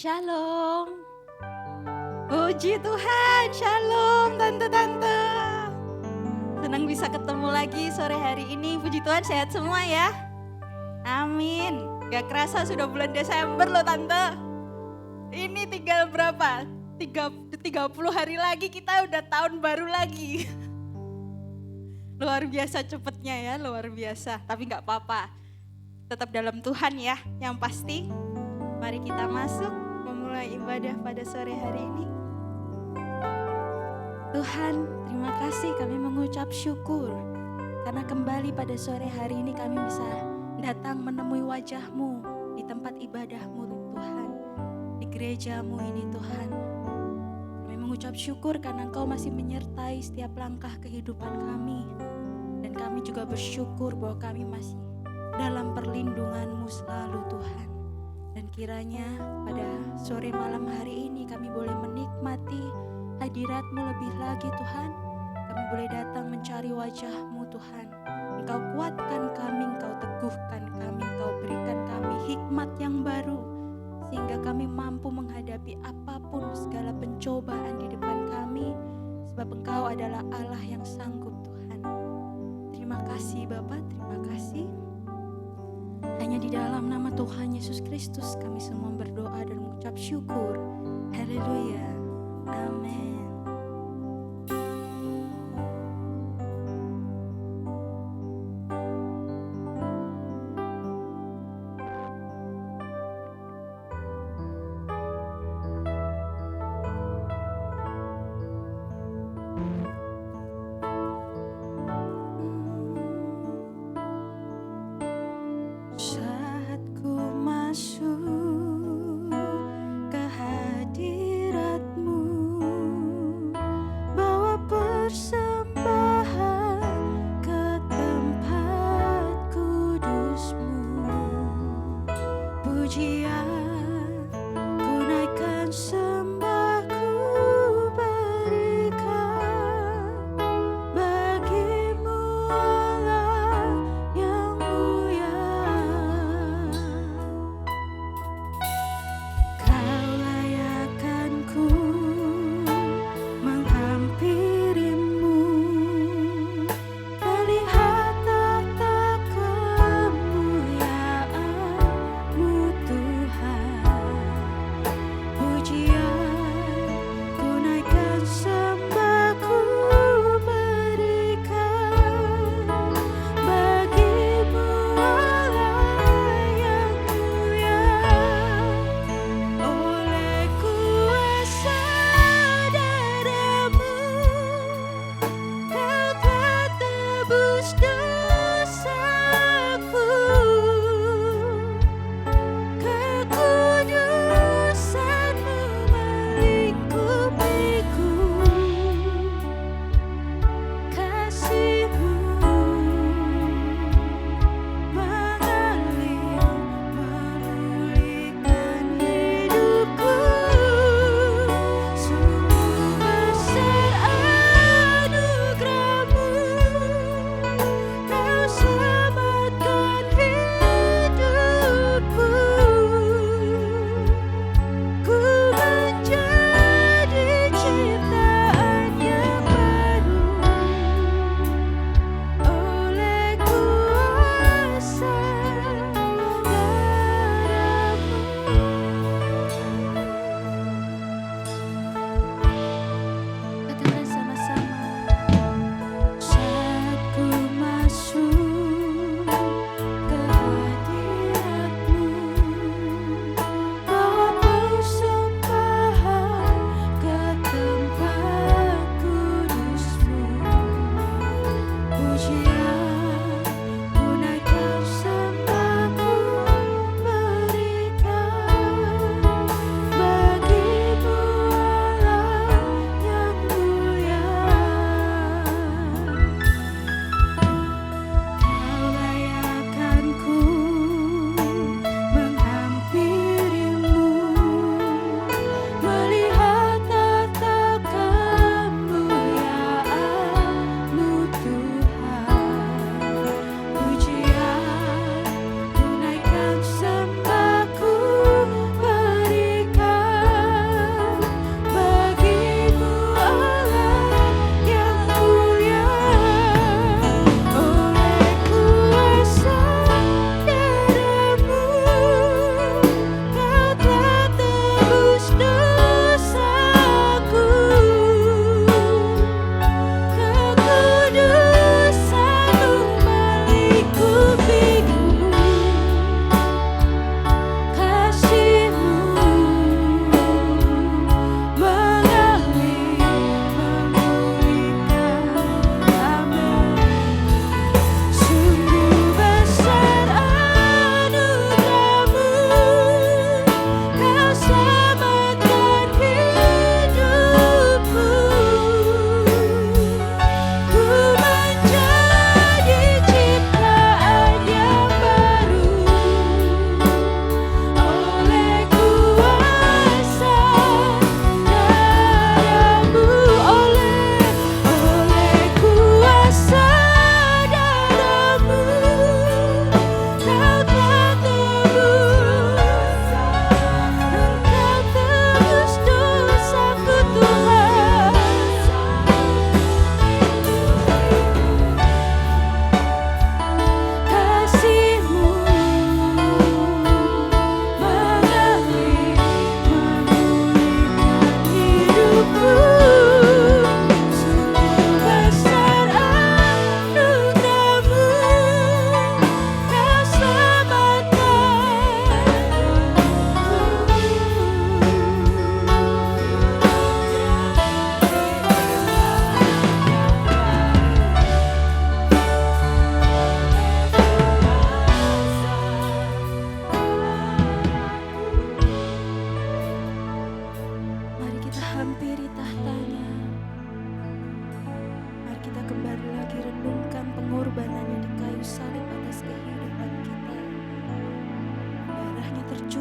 Shalom. Puji Tuhan, shalom tante-tante. Senang bisa ketemu lagi sore hari ini. Puji Tuhan sehat semua ya. Amin. Gak kerasa sudah bulan Desember loh tante. Ini tinggal berapa? 30 hari lagi kita udah tahun baru lagi. Luar biasa cepetnya ya, luar biasa. Tapi gak apa-apa. Tetap dalam Tuhan ya, yang pasti. Mari kita masuk memulai ibadah pada sore hari ini. Tuhan, terima kasih kami mengucap syukur. Karena kembali pada sore hari ini kami bisa datang menemui wajah-Mu di tempat ibadah-Mu Tuhan. Di gereja-Mu ini Tuhan. Kami mengucap syukur karena Engkau masih menyertai setiap langkah kehidupan kami. Dan kami juga bersyukur bahwa kami masih dalam perlindungan-Mu selalu Tuhan. Dan kiranya pada sore malam hari ini kami boleh menikmati hadirat-Mu lebih lagi Tuhan. Kami boleh datang mencari wajah-Mu Tuhan. Engkau kuatkan kami, Engkau teguhkan kami, Engkau berikan kami hikmat yang baru. Sehingga kami mampu menghadapi apapun segala pencobaan di depan kami. Sebab Engkau adalah Allah yang sanggup Tuhan. Terima kasih Bapa, terima kasih. Hanya di dalam nama Tuhan Yesus Kristus kami semua berdoa dan mengucap syukur. Haleluya. Amin. Tuhan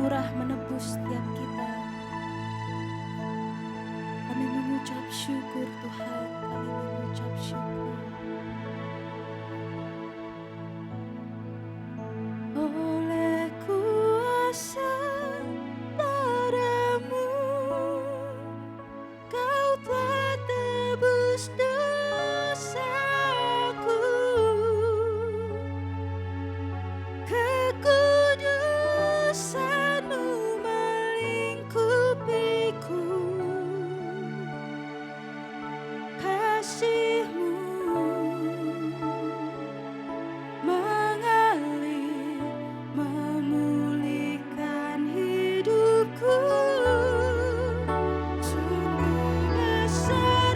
anugerah menebus setiap kita. Kami mengucap syukur Tuhan, kami mengucap syukur. Oleh kuasa darah-Mu, Kau telah tebus dosaku. Kekudusan-Mu melingkupiku. Kasih-Mu mengalir, memulihkan hidupku. Sungguh besar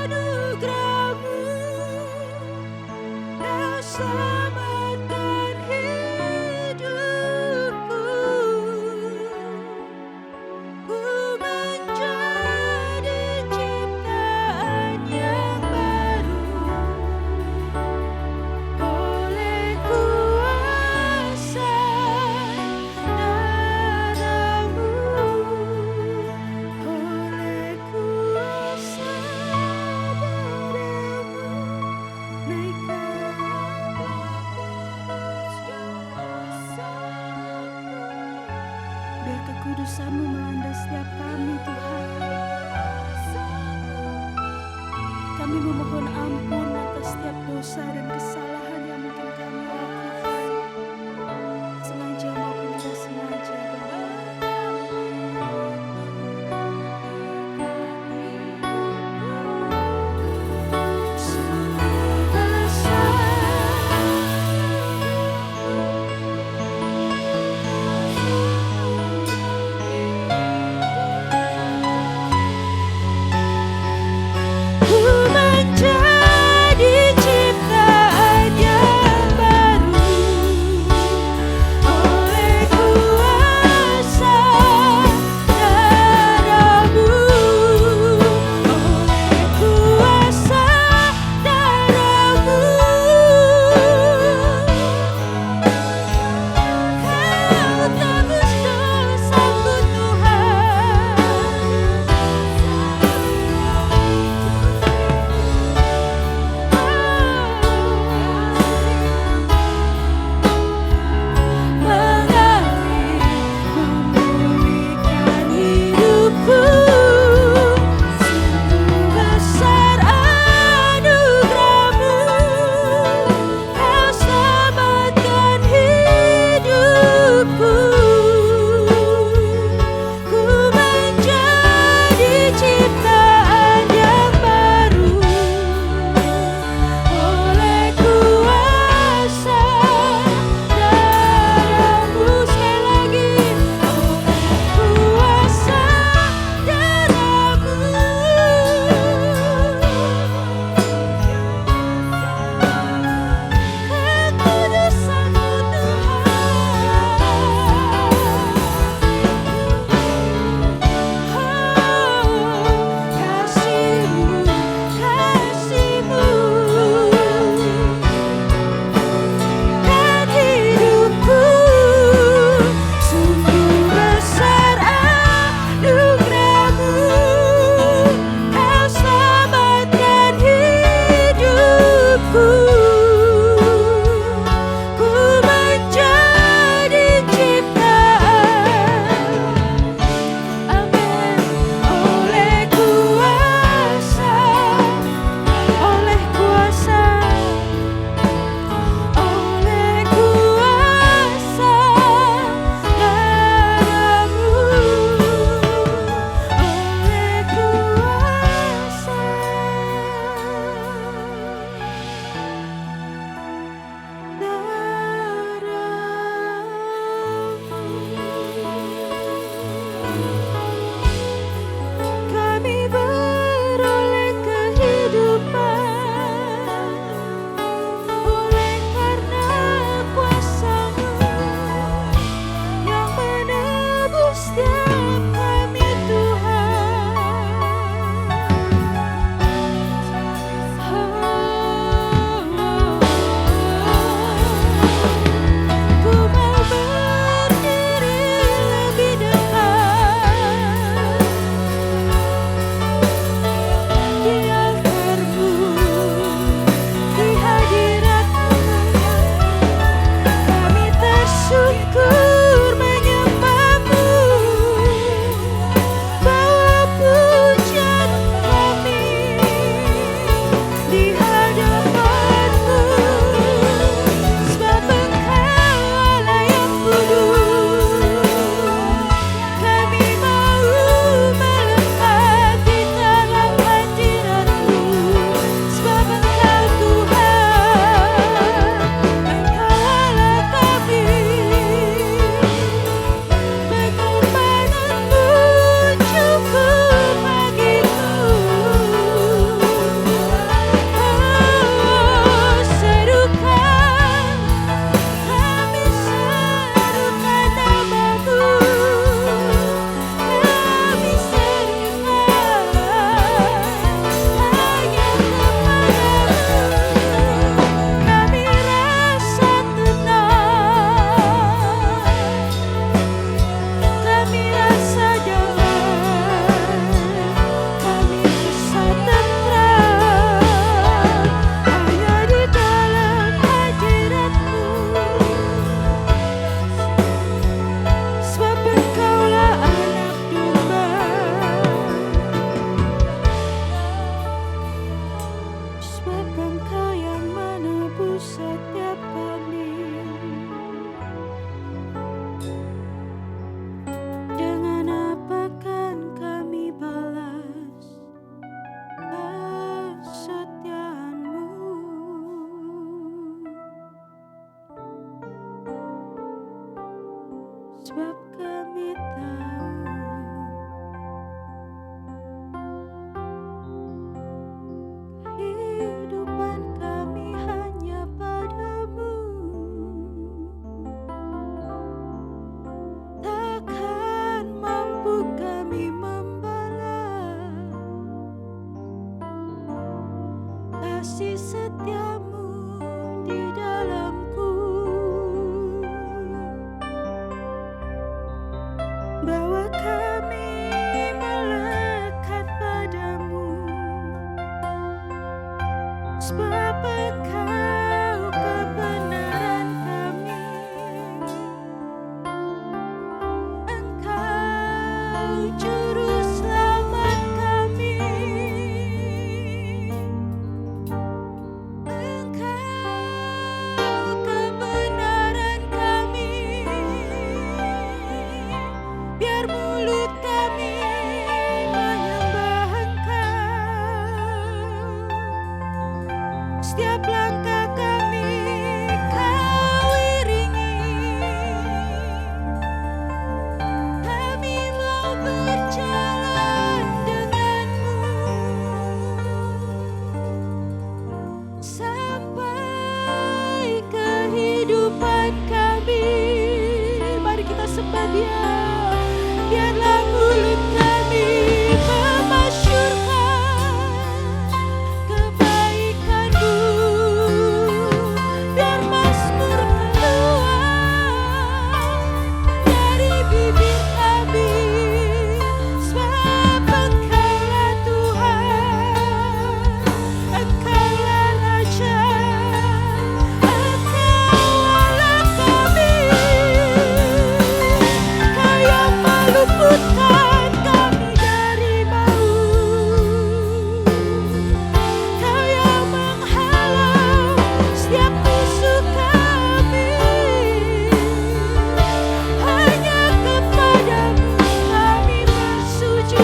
anugerah-Mu, Kau selamatkan hidupku. Ku menjadi ciptaan yang baru oleh kuasa darah-Mu, oleh kuasa darah-Mu, naikkan biar kekudusan-Mu melanda setiap kami Tuhan. Kami memohon ampun atas setiap dosa dan kesalahan yang mungkin kami lakukan, sengaja maupun tidak sengaja Bapa. Sungguh besar ku menjadi ciptaan kami tahu kehidupan kami hanya padamu. Takkan mampu kami membalas kasih setiamu di dalamku. Bawa kami melekat padamu, sebab Engkau kebenaran kami. Engkau juru selamat kami. Engkau kebenaran kami. Biar mulut kami menyembah Engkau, setiap langkah kami Kau iringi. Kami mau berjalan denganmu sampai kehidupan kami. Mari kita sembah Dia. Biarlah mulut kami memasyurkan kebaikan-Mu. Biar mazmur keluar dari bibir kami, sebab Engkaulah Tuhan, Engkaulah Raja, Engkaulah kami. Kau yang meluputkan kami dari maut, Kau yang menghalau setiap musuh kami. Hanya kepadamu kami bersujud,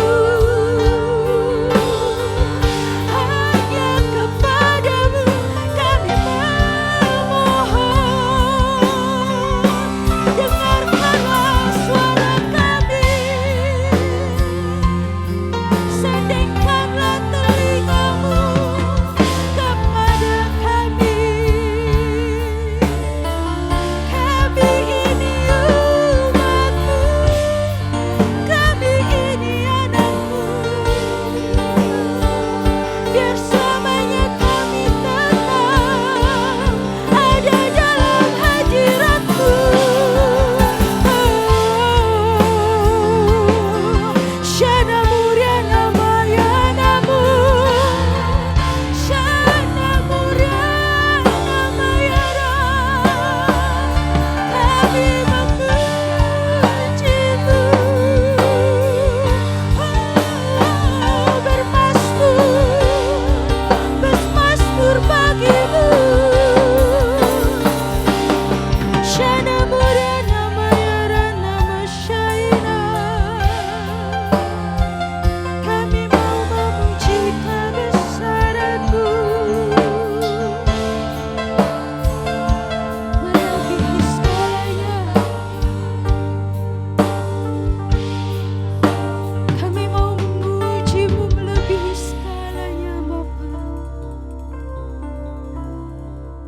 hanya kepadamu kami memohon. Dengarkanlah suara kami, sendengkanlah telinga-Mu kepada kami. Kami ini umat-Mu, kami ini anak-Mu. Biar selamanya kami tetap ada dalam hadirat-Mu. Shana Muriana Mayanamu, Shana Muriana Mayara. Kami memuji-Mu, bermasmur bagi-Mu. Shana Muriana Mayara Nama Shaina. Kami mau memuji kebesaran-Mu, melebihi segalanya. Kami mau memuji-Mu melebihi segalanya, Bapa.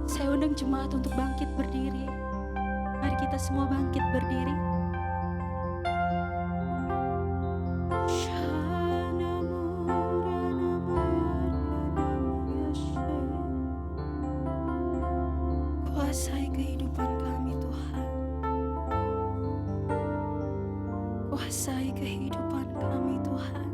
Saya undang jemaat untuk bangkit berdiri. Mari kita semua bangkit berdiri. Shana Muriana Mayana Yeshe. Kuasai kehidupan kami, Tuhan. Kuasai kehidupan kami, Tuhan.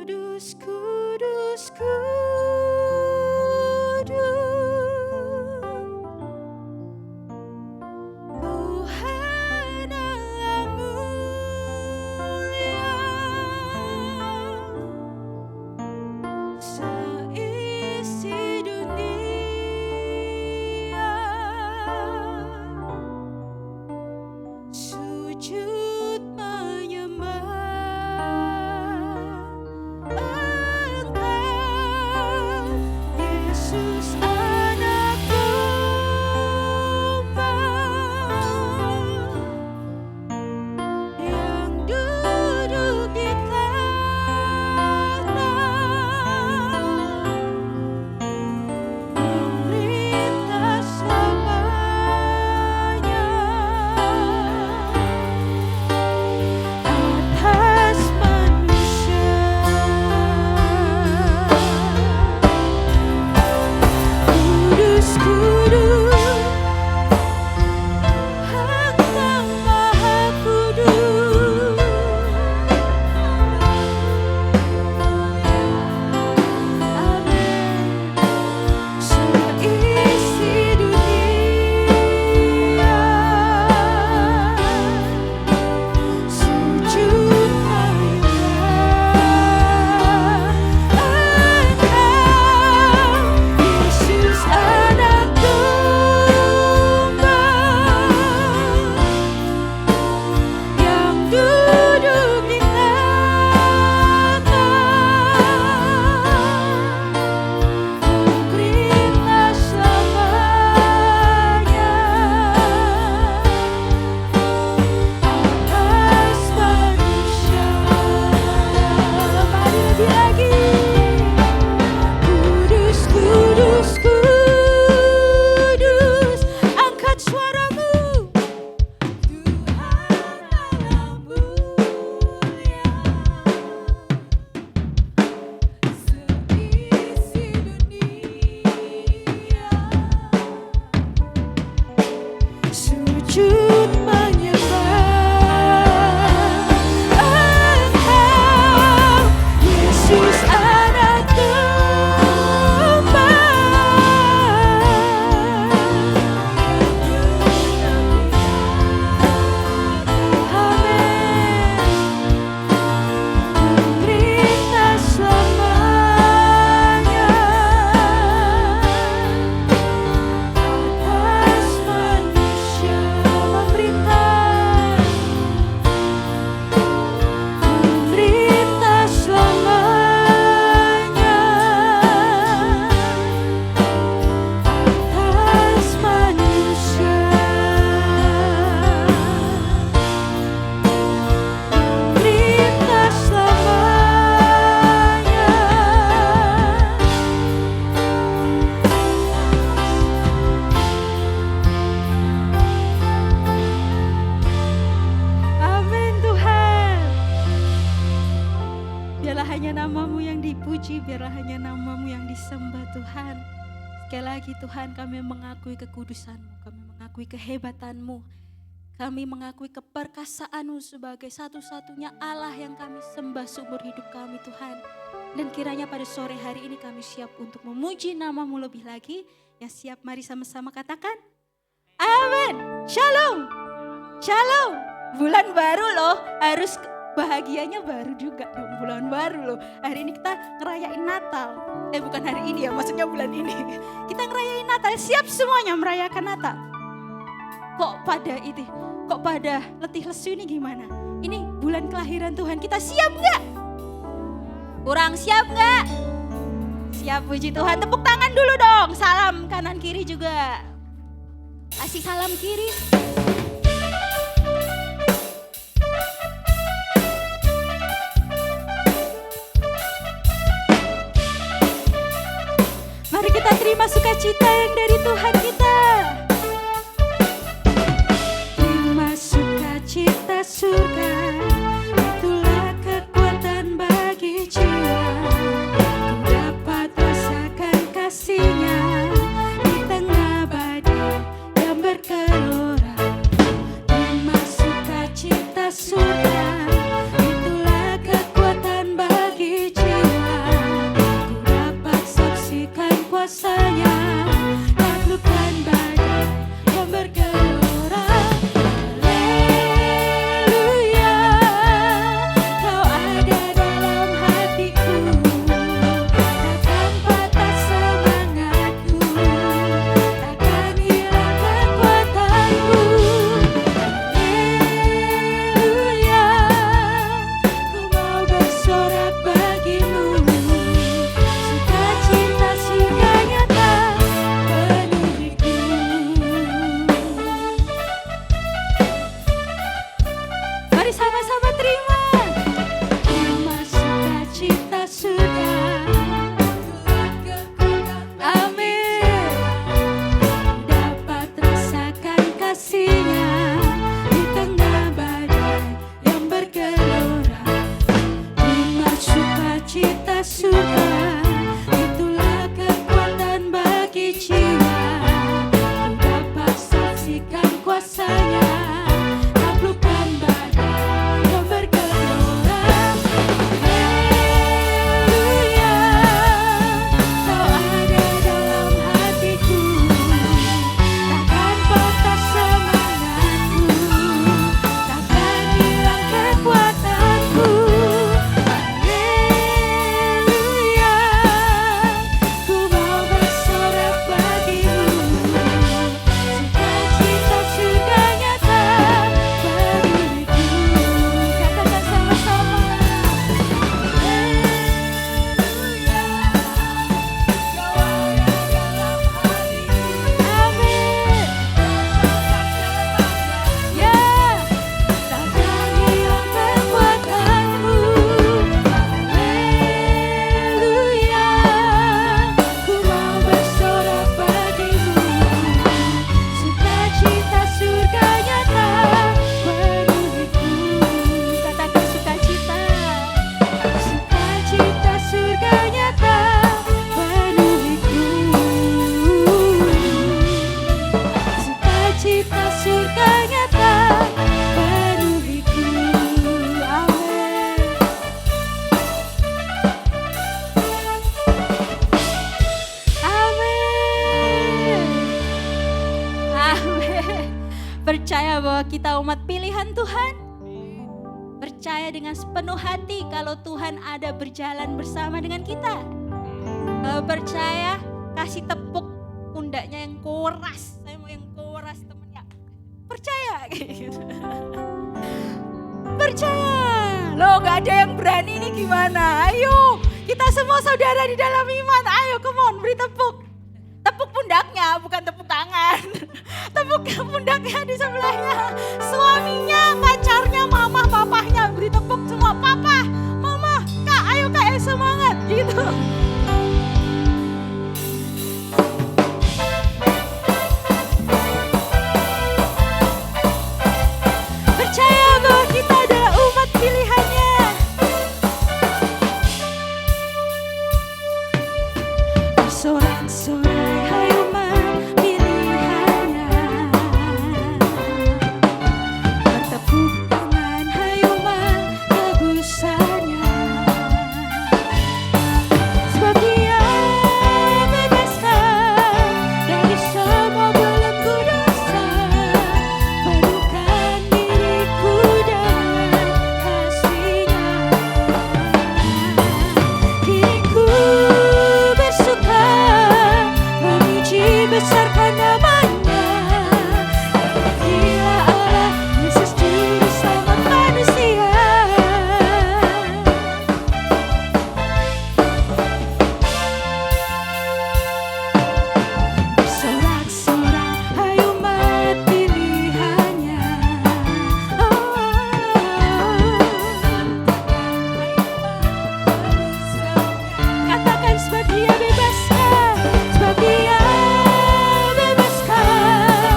Kudus, kudus, kudus, Tuhan Allah mulia. Seisi dunia sujud menyembah Engkau. hanya nama-Mu yang disembah Tuhan. Sekali lagi Tuhan, kami mengakui kekudusan-Mu, kami mengakui kehebatan-Mu, kami mengakui keperkasaan-Mu sebagai satu-satunya Allah yang kami sembah seumur hidup kami Tuhan. Dan kiranya pada sore hari ini kami siap untuk memuji nama-Mu lebih lagi. Yang siap, mari sama-sama katakan amin. Shalom, shalom. Bulan baru loh, harus bahagianya baru juga dong, bulan baru loh. Hari ini kita ngerayain Natal. Bukan hari ini ya, maksudnya bulan ini. Kita ngerayain Natal, siap semuanya merayakan Natal. Kok pada letih lesu ini gimana? Ini bulan kelahiran Tuhan, kita siap gak? Kurang siap gak? Siap, puji Tuhan. Tepuk tangan dulu dong, salam kanan kiri juga. Kasih salam kiri. Mari kita terima sukacita yang dari Tuhan kita. Terima sukacita surga, itulah kekuatan bagi jiwa. Ku dapat rasakan kasih-Nya di tengah badai yang bergelora. Terima sukacita surga, itulah kekuatan bagi jiwa. Ku dapat saksikan kuasa-Nya, taklukkan badai yang bergelora. Haleluya, Kau ada dalam hatiku, takkan patah semangatku, takkan hilang kekuatanku. Haleluya, ku mau bersorak bagimu, sukacita surga nyata penuhiku. Mari sama-sama terima. Terima sukacita surga, amin. Dapat rasakan kasih-Nya di tengah badai yang bergelora. Terima sukacita surga, itulah kekuatan bagi jiwa. Ku dapat saksikan kuasa-Nya, taklukkan badai yang bergelora. Haleluya, Kau ada dalam hatiku, takkan patah semangatku, takkan hilang kekuatanku. Haleluya, ku mau bersorak bagimu, sukacita surga nyata bagiku. Katakan sama-sama. Haleluya, Kau ada dalam hatiku. Amin. Ya, takkan hilang kekuatanmu. Haleluya, ku mau bersorak bagimu, sukacita surga nyata penuhiku. Katakan sukacita, sukacita surga nyata penuhiku. Sukacita surga nyata penuhiku. Amin. Amin. Amin. Percaya bahwa kita umat pilihan Tuhan. Percaya dengan sepenuh hati kalau Tuhan ada berjalan bersama dengan kita. Kalau percaya, kasih tepuk pundaknya yang keras. Saya mau yang keras temennya. Percaya. Percaya. Loh, gak ada yang berani ini gimana? Ayo, kita semua saudara di dalam iman. Ayo, come on, beri tepuk. Tepuk pundaknya, bukan tepuk tangan. Tepuk pundaknya di sebelahnya. Suaminya, pacarnya, mama, papahnya. Beri tepuk semua. Papa, mama, kak, ayo kak, semangat. Gitu. Percaya bahwa kita adalah umat pilihannya. Sorai hayuman pilihannya, bertepuk tangan hayuman tebusannya. Sebab Dia bebaskan dari semua belenggu dosa, penuhkan diriku dengan kasih-Nya. Diriku bersuka memuji besarkan nama-Nya. Dia Allah Yesus Juru Selamat manusia. Bersorak-sorak hai umat pilihannya. Katakan sebab Dia bebaskan, sebab Dia bebaskan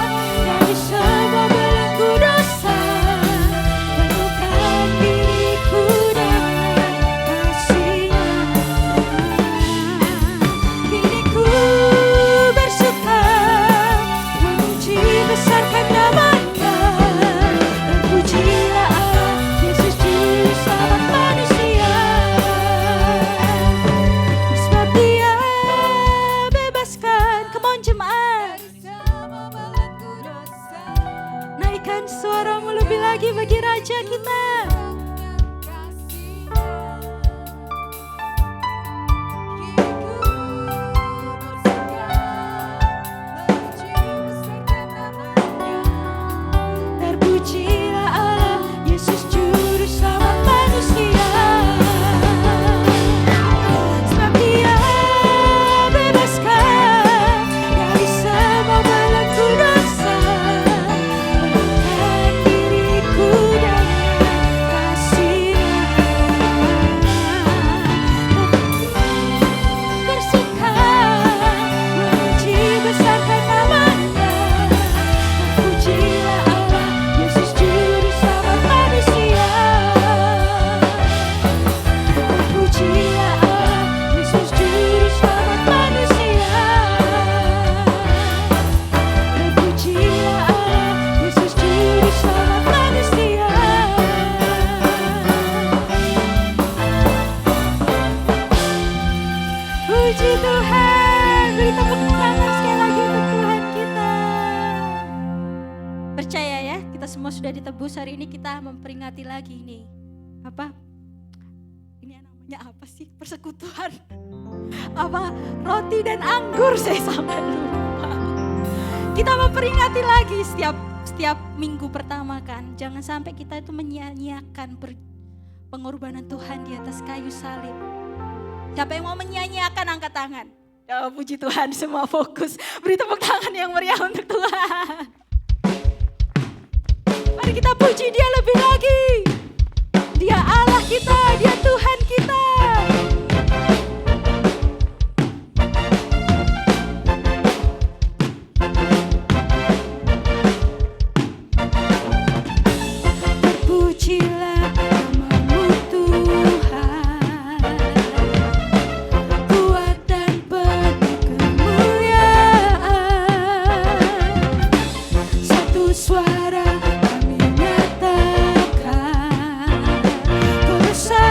dari semua belenggu dosa, penuhkan diriku dengan kasih-Nya. Diriku bersuka memuji besarkan nama-Nya. Terpujilah Allah Yesus Juru Selamat manusia. Sebab Dia bebaskan. Come on jemaat, naikkan suaramu lebih lagi bagi Raja kita. Terpujilah Allah Yesus Juru Selamat manusia. Sebab Dia bebaskan dari semua belenggu dosa, penuhkan diriku dengan kasih-Nya. Bersuka memuji besarkan nama-Nya. Terpujilah Allah Yesus Juru Selamat manusia. Terpujilah Allah Yesus Juru Selamat manusia. Terpujilah Allah Yesus Juru Selamat manusia. Puji Tuhan, beri tepuk tangan sekali lagi untuk Tuhan kita. Percaya ya, kita semua sudah ditebus. Hari ini kita memperingati lagi ini. Apa? Ini namanya apa sih? Persekutuan. Apa? Roti dan anggur, saya sampai lupa. Kita memperingati lagi setiap minggu pertama kan. Jangan sampai kita itu menyia-nyiakan pengorbanan Tuhan di atas kayu salib. Siapa yang mau menyanyiakan angkat tangan. Oh, puji Tuhan, semua fokus. Beri tepuk tangan yang meriah untuk Tuhan. Mari kita puji Dia lebih lagi. Dia Allah kita, Dia Tuhan kita. Terpujilah nama-Mu Tuhan, kuat dan penuh kemuliaan. Satu suara kami nyatakan, Kau besar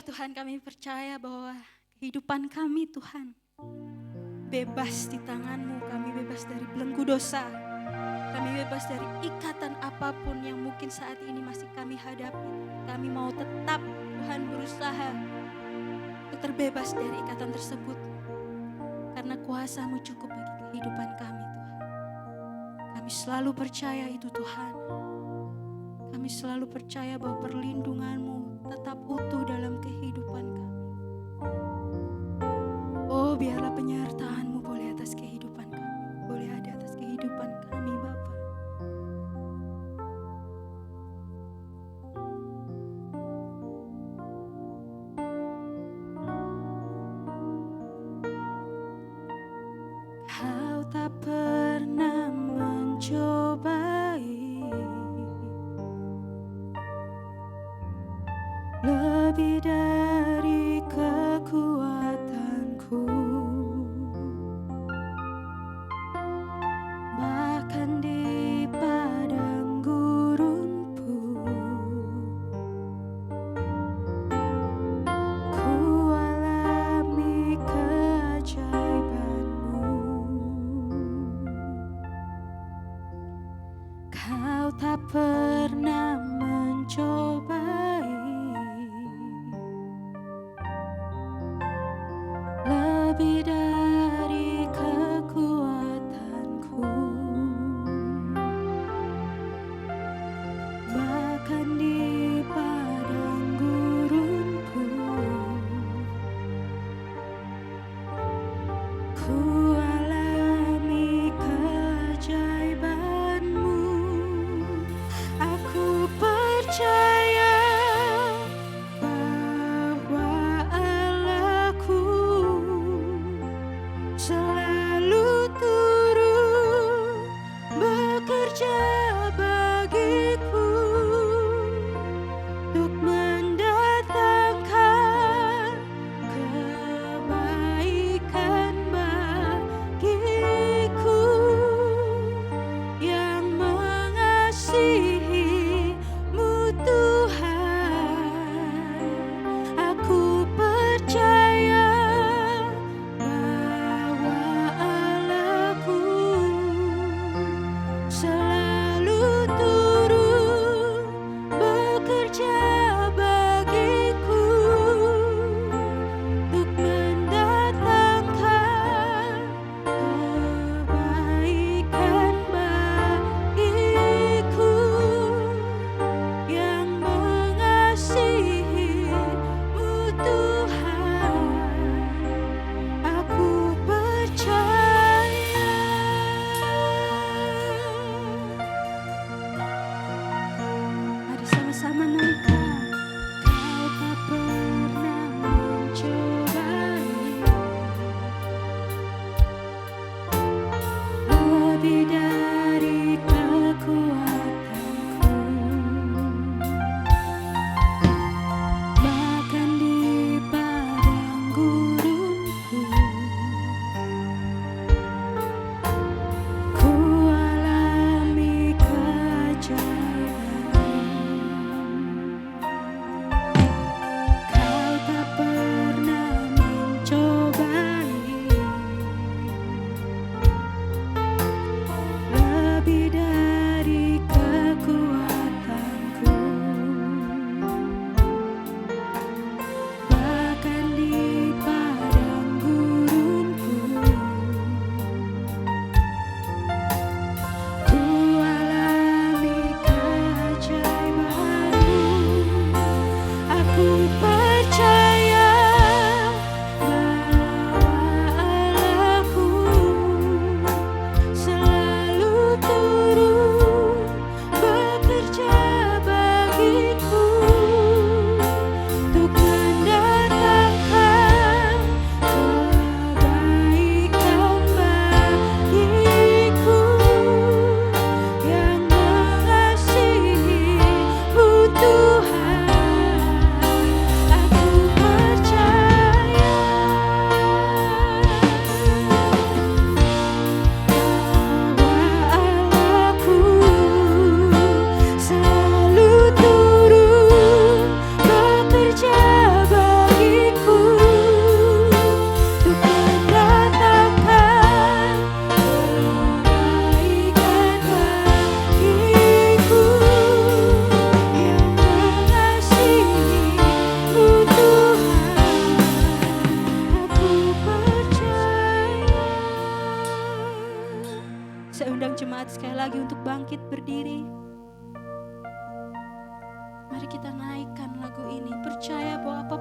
Tuhan, kami percaya bahwa kehidupan kami Tuhan bebas di tangan-Mu. Kami bebas dari belenggu dosa. Kami bebas dari ikatan apapun yang mungkin saat ini masih kami hadapi. Kami mau tetap Tuhan berusaha untuk terbebas dari ikatan tersebut. Karena kuasa-Mu cukup bagi kehidupan kami Tuhan. Kami selalu percaya itu Tuhan. Kami selalu percaya bahwa perlindungan-Mu tetap utuh dalam kehidupan kami. Oh, biarlah penyertaan-Mu boleh atas kehidupan kami. Boleh ada atas kehidupan kami Bapa. Kau tak pernah mencobai lebih dari kekuatanku, bahkan di padang gurun pun ku alami keajaiban-Mu. Kau tak pernah mencobai lebih dari kekuatanku, bahkan di padang gurun pun ku alami keajaiban-Mu. Aku percaya bahwa Allahku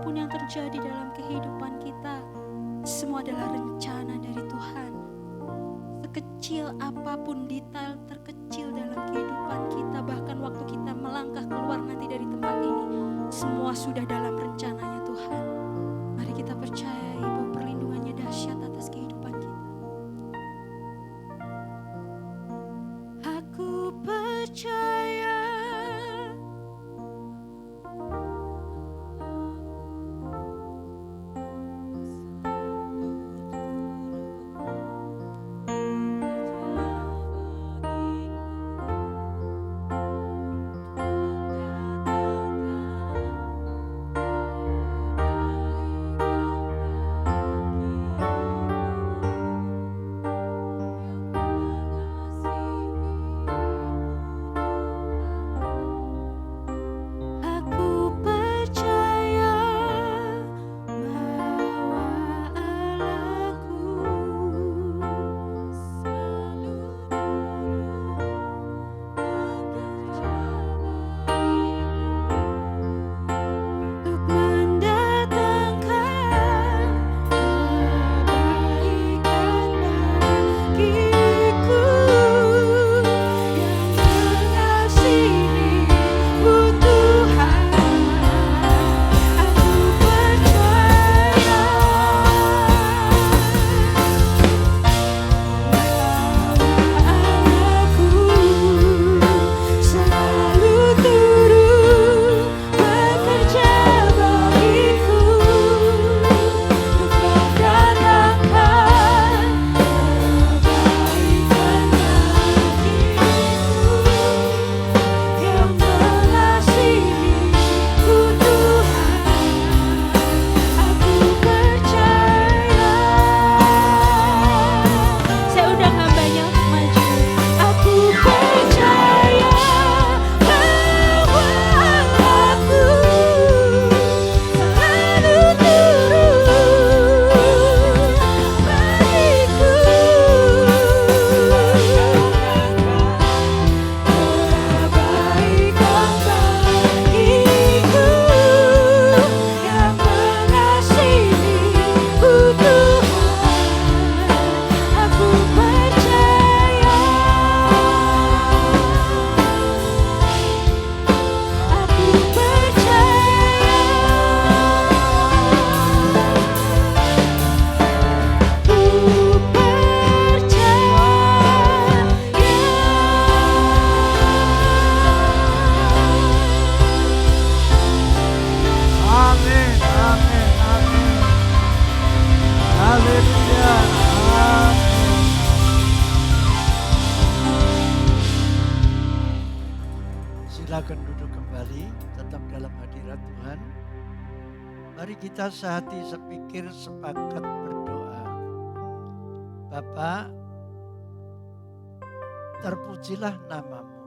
apapun yang terjadi dalam kehidupan kita, semua adalah rencana dari Tuhan. Sekecil apapun detail terkecil dalam kehidupan kita, bahkan waktu kita melangkah keluar nanti dari tempat ini, semua sudah dalam rencananya Tuhan. Mari kita percayai bahwa perlindungannya dahsyat atas kehidupan kita. Aku percaya Silakan duduk kembali, tetap dalam hadirat Tuhan. Mari kita sehati sepikir sepakat berdoa. Bapa, terpujilah nama-Mu.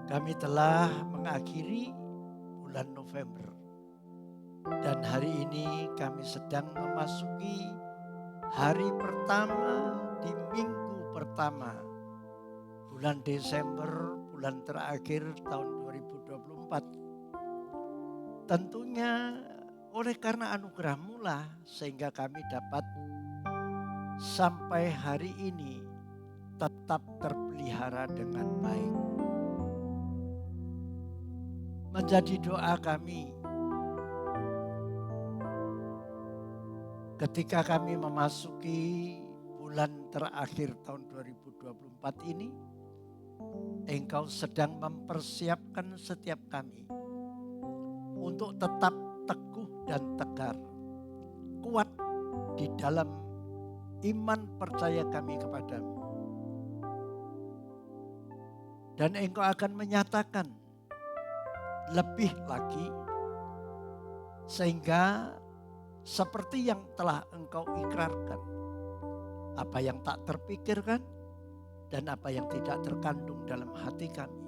Kami telah mengakhiri bulan November. Dan hari ini kami sedang memasuki hari pertama di minggu pertama bulan Desember, bulan terakhir tahun 2024. Tentunya oleh karena anugerah-Mu lah sehingga kami dapat sampai hari ini tetap terpelihara dengan baik. Menjadi doa kami ketika kami memasuki bulan terakhir tahun 2024 ini, Engkau sedang mempersiapkan setiap kami untuk tetap teguh dan tegar, kuat di dalam iman percaya kami kepadamu. Dan Engkau akan menyatakan lebih lagi sehingga seperti yang telah Engkau ikrarkan, apa yang tak terpikirkan dan apa yang tidak terkandung dalam hati kami,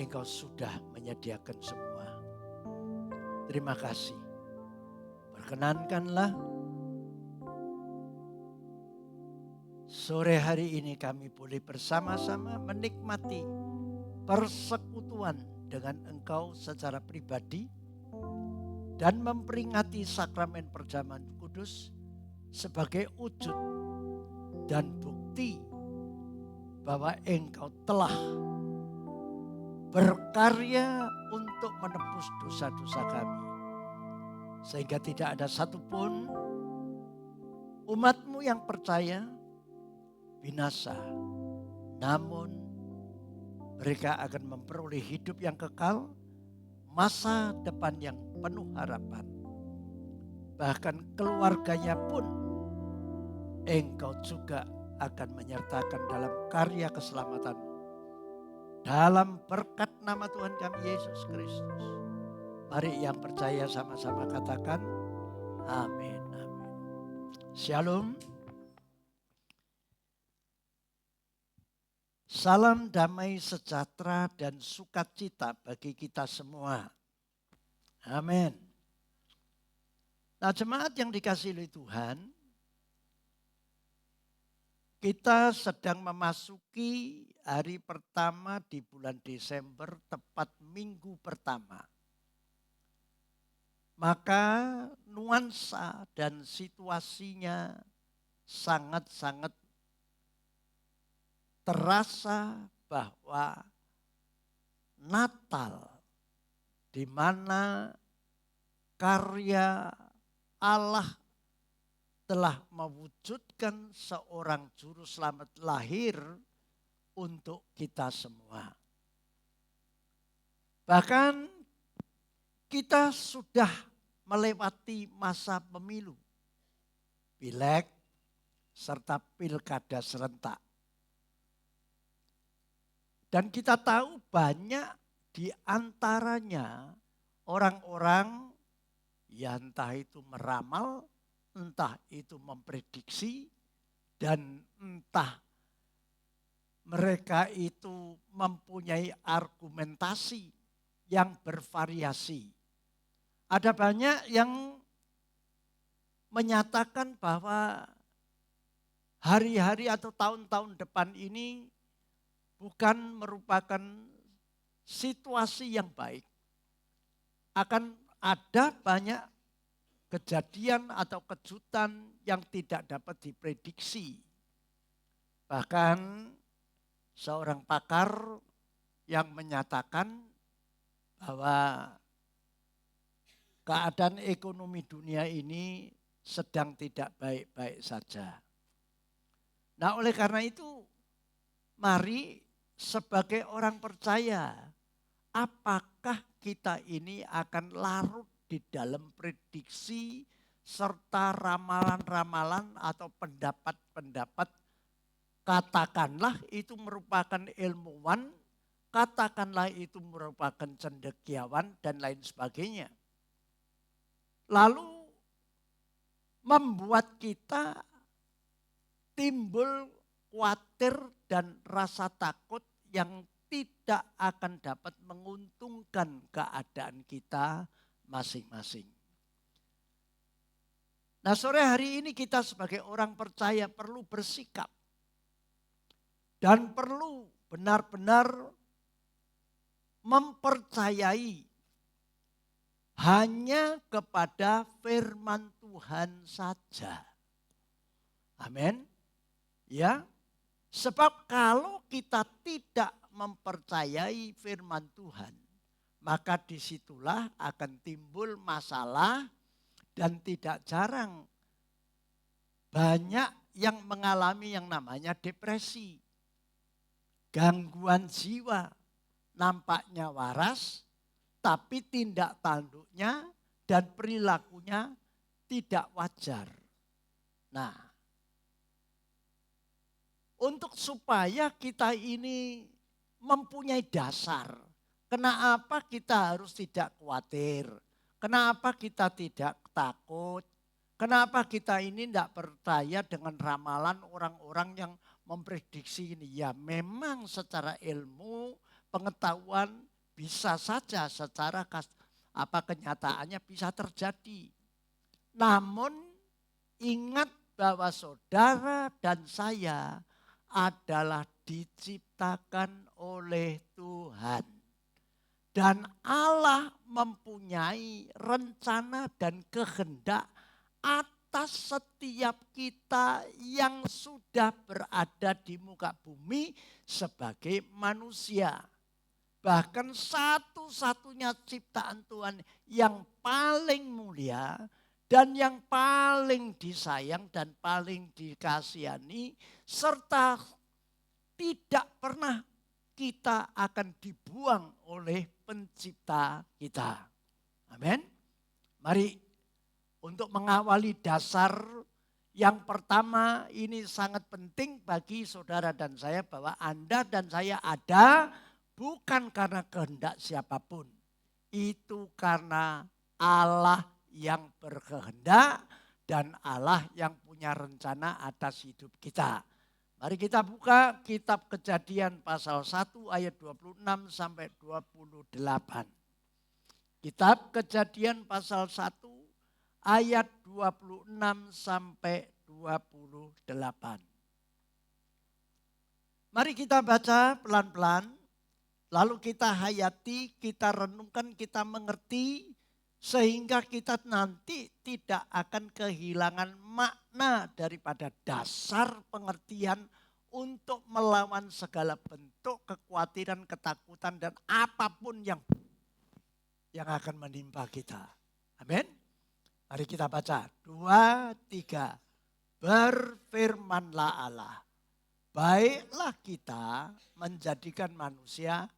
Engkau sudah menyediakan semua. Terima kasih. Perkenankanlah sore hari ini kami boleh bersama-sama menikmati persekutuan dengan Engkau secara pribadi dan memperingati sakramen perjamuan kudus sebagai wujud dan bukti bahwa Engkau telah berkarya untuk menebus dosa-dosa kami. Sehingga tidak ada satupun umat-Mu yang percaya binasa. Namun mereka akan memperoleh hidup yang kekal, masa depan yang penuh harapan. Bahkan keluarganya pun Engkau juga akan menyertakan dalam karya keselamatan. Dalam berkat nama Tuhan kami Yesus Kristus. Mari yang percaya sama-sama katakan amin, amin. Shalom. Salam damai sejahtera dan sukacita bagi kita semua. Amin. Nah, jemaat yang dikasihi oleh Tuhan, kita sedang memasuki hari pertama di bulan Desember, tepat minggu pertama. Maka nuansa dan situasinya sangat-sangat terasa bahwa Natal, di mana karya Allah telah mewujudkan seorang juru selamat lahir untuk kita semua. Bahkan kita sudah melewati masa pemilu, pileg, serta pilkada serentak. Dan kita tahu banyak di antaranya orang-orang yang entah itu meramal, entah itu memprediksi, dan entah mereka itu mempunyai argumentasi yang bervariasi. Ada banyak yang menyatakan bahwa hari-hari atau tahun-tahun depan ini bukan merupakan situasi yang baik. Akan ada banyak kejadian atau kejutan yang tidak dapat diprediksi. Bahkan seorang pakar yang menyatakan bahwa keadaan ekonomi dunia ini sedang tidak baik-baik saja. Nah, oleh karena itu, mari sebagai orang percaya, apakah kita ini akan larut di dalam prediksi serta ramalan-ramalan atau pendapat-pendapat, katakanlah itu merupakan ilmuwan, katakanlah itu merupakan cendekiawan dan lain sebagainya. Lalu membuat kita timbul khawatir dan rasa takut yang tidak akan dapat menguntungkan keadaan kita masing-masing. Nah, sore hari ini kita sebagai orang percaya perlu bersikap dan perlu benar-benar mempercayai hanya kepada firman Tuhan saja. Amin. Ya. Sebab kalau kita tidak mempercayai firman Tuhan, maka disitulah akan timbul masalah dan tidak jarang banyak yang mengalami yang namanya depresi, gangguan jiwa, nampaknya waras, tapi tindak tanduknya dan perilakunya tidak wajar. Nah, untuk supaya kita ini mempunyai dasar, kenapa kita harus tidak khawatir, kenapa kita tidak takut, kenapa kita ini tidak percaya dengan ramalan orang-orang yang memprediksi ini. Ya memang secara ilmu, pengetahuan, bisa saja secara kenyataannya bisa terjadi. Namun ingat bahwa saudara dan saya adalah diciptakan oleh Tuhan. Dan Allah mempunyai rencana dan kehendak atas setiap kita yang sudah berada di muka bumi sebagai manusia. Bahkan satu-satunya ciptaan Tuhan yang paling mulia dan yang paling disayang dan paling dikasihani, serta tidak pernah kita akan dibuang oleh pencipta kita. Amin. Mari untuk mengawali dasar yang pertama, ini sangat penting bagi saudara dan saya bahwa Anda dan saya ada bukan karena kehendak siapapun. Itu karena Allah yang berkehendak dan Allah yang punya rencana atas hidup kita. Mari kita buka kitab Kejadian pasal 1 ayat 26 sampai 28. Kitab Kejadian pasal 1 ayat 26 sampai 28. Mari kita baca pelan-pelan, lalu kita hayati, kita renungkan, kita mengerti, sehingga kita nanti tidak akan kehilangan makna daripada dasar pengertian untuk melawan segala bentuk kekhawatiran, ketakutan, dan apapun yang akan menimpa kita. Amin. Mari kita baca. 2, 3. Berfirmanlah Allah. Baiklah kita menjadikan manusia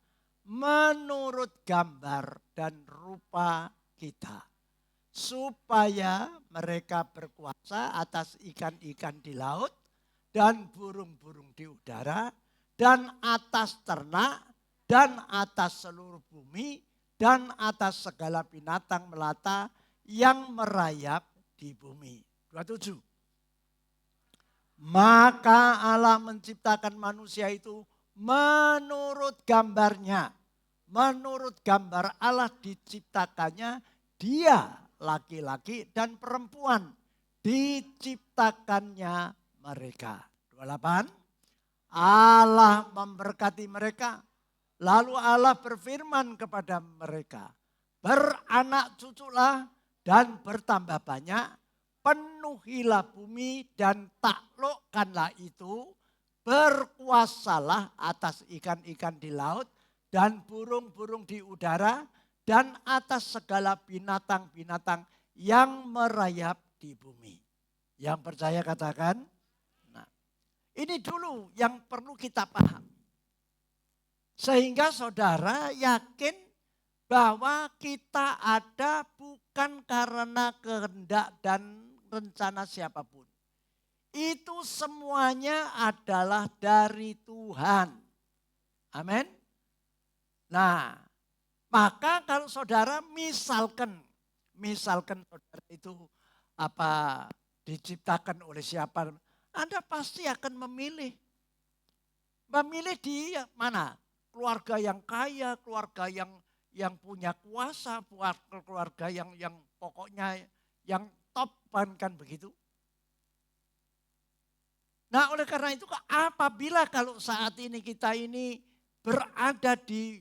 menurut gambar dan rupa kita, supaya mereka berkuasa atas ikan-ikan di laut dan burung-burung di udara dan atas ternak dan atas seluruh bumi dan atas segala binatang melata yang merayap di bumi. 27. Maka Allah menciptakan manusia itu menurut gambarnya. Menurut gambar Allah diciptakannya dia, laki-laki dan perempuan, diciptakannya mereka. 28. Allah memberkati mereka. Lalu Allah berfirman kepada mereka, beranak cuculah dan bertambah banyak, penuhilah bumi dan taklukkanlah itu, berkuasalah atas ikan-ikan di laut dan burung-burung di udara, dan atas segala binatang-binatang yang merayap di bumi. Yang percaya katakan, nah ini dulu yang perlu kita paham. Sehingga saudara yakin bahwa kita ada bukan karena kehendak dan rencana siapapun. Itu semuanya adalah dari Tuhan. Amin. Nah, maka kalau saudara misalkan saudara itu diciptakan oleh siapa, Anda pasti akan memilih di mana? Keluarga yang kaya, keluarga yang punya kuasa, keluarga yang pokoknya yang top kan begitu. Nah, oleh karena itu apabila kalau saat ini kita ini berada di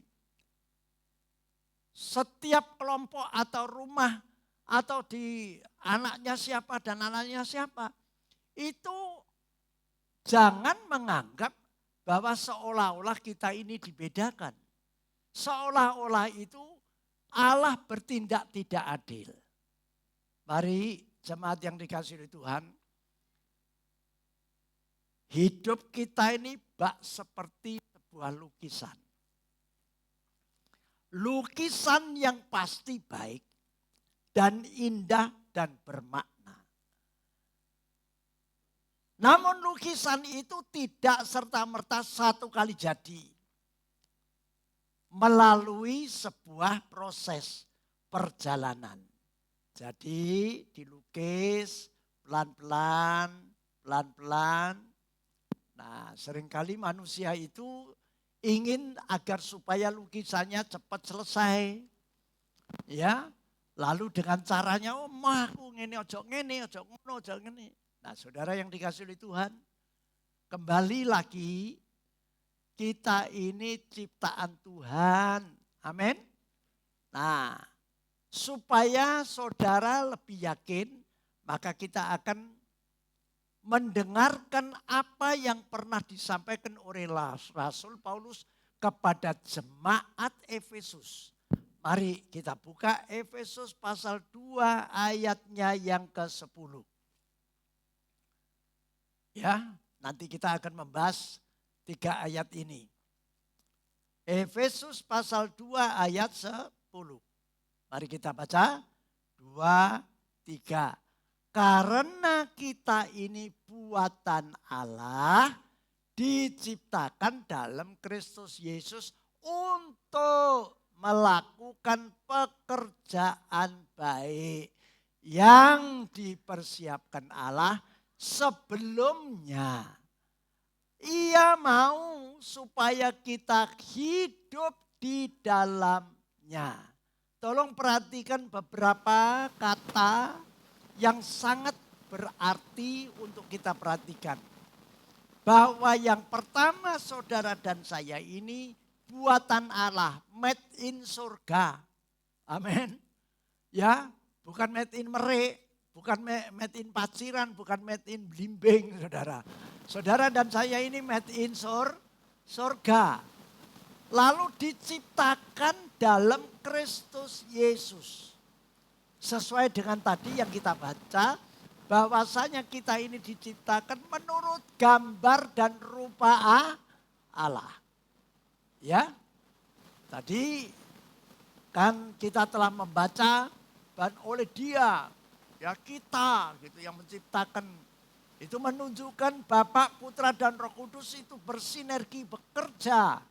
setiap kelompok atau rumah atau di anaknya siapa dan anaknya siapa, itu jangan menganggap bahwa seolah-olah kita ini dibedakan. Seolah-olah itu Allah bertindak tidak adil. Mari jemaat yang dikasihi oleh Tuhan, hidup kita ini bak seperti sebuah lukisan. Lukisan yang pasti baik dan indah dan bermakna. Namun lukisan itu tidak serta-merta satu kali jadi. Melalui sebuah proses perjalanan. Jadi dilukis pelan-pelan. Nah, seringkali manusia itu ingin agar supaya lukisannya cepat selesai. Ya, lalu dengan caranya, aku ngene ojo ngene, ojo ngono, ojo ngene. Nah, saudara yang dikasih oleh Tuhan, kembali lagi kita ini ciptaan Tuhan. Amin. Nah, supaya saudara lebih yakin, maka kita akan mendengarkan apa yang pernah disampaikan oleh Rasul Paulus kepada jemaat Efesus. Mari kita buka Efesus pasal 2 ayatnya yang ke-10. Ya, nanti kita akan membahas 3 ayat ini. Efesus pasal 2 ayat 10. Mari kita baca. 2, 3. Karena kita ini buatan Allah, diciptakan dalam Kristus Yesus untuk melakukan pekerjaan baik yang dipersiapkan Allah sebelumnya. Ia mau supaya kita hidup di dalamnya. Tolong perhatikan beberapa kata yang sangat berarti untuk kita perhatikan. Bahwa yang pertama saudara dan saya ini buatan Allah, made in surga. Amin. Ya, bukan made in Merik, bukan made in Paciran, bukan made in Blimbing, saudara. Saudara dan saya ini made in surga. Lalu diciptakan dalam Kristus Yesus. Sesuai dengan tadi yang kita baca, bahwasanya kita ini diciptakan menurut gambar dan rupa Allah. Ya, tadi kan kita telah membaca dan oleh Dia, ya kita gitu yang menciptakan. Itu menunjukkan Bapa, Putra dan Roh Kudus itu bersinergi bekerja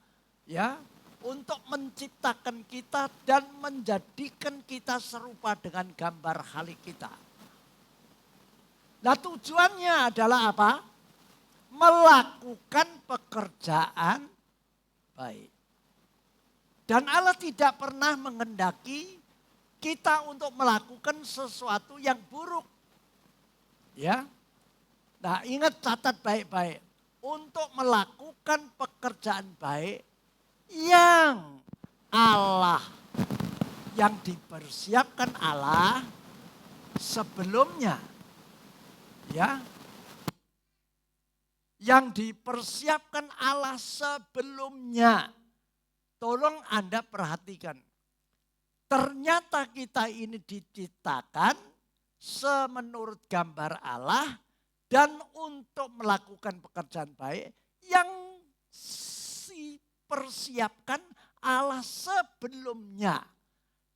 ya untuk menciptakan kita dan menjadikan kita serupa dengan gambar khalik kita. Nah, tujuannya adalah apa? Melakukan pekerjaan baik. Dan Allah tidak pernah menghendaki kita untuk melakukan sesuatu yang buruk. Ya. Nah, ingat, catat baik-baik. Untuk melakukan pekerjaan baik yang Allah, yang dipersiapkan Allah sebelumnya. Ya. Yang dipersiapkan Allah sebelumnya. Tolong Anda perhatikan. Ternyata kita ini diciptakan semenurut gambar Allah dan untuk melakukan pekerjaan baik yang dipersiapkan Allah sebelumnya.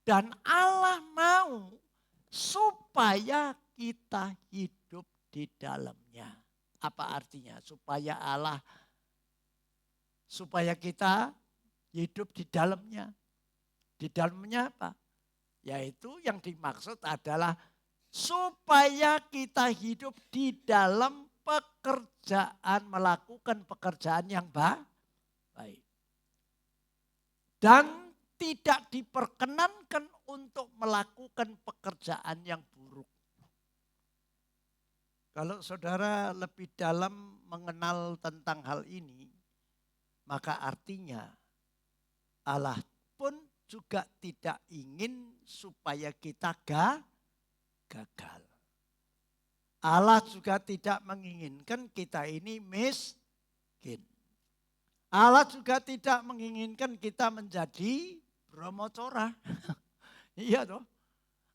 Dan Allah mau supaya kita hidup di dalamnya. Apa artinya? Supaya kita hidup di dalamnya. Di dalamnya apa? Yaitu yang dimaksud adalah supaya kita hidup di dalam pekerjaan, melakukan pekerjaan yang baik. Dan tidak diperkenankan untuk melakukan pekerjaan yang buruk. Kalau saudara lebih dalam mengenal tentang hal ini, maka artinya Allah pun juga tidak ingin supaya kita gagal. Allah juga tidak menginginkan kita ini miskin. Allah juga tidak menginginkan kita menjadi bromocora. Iya toh.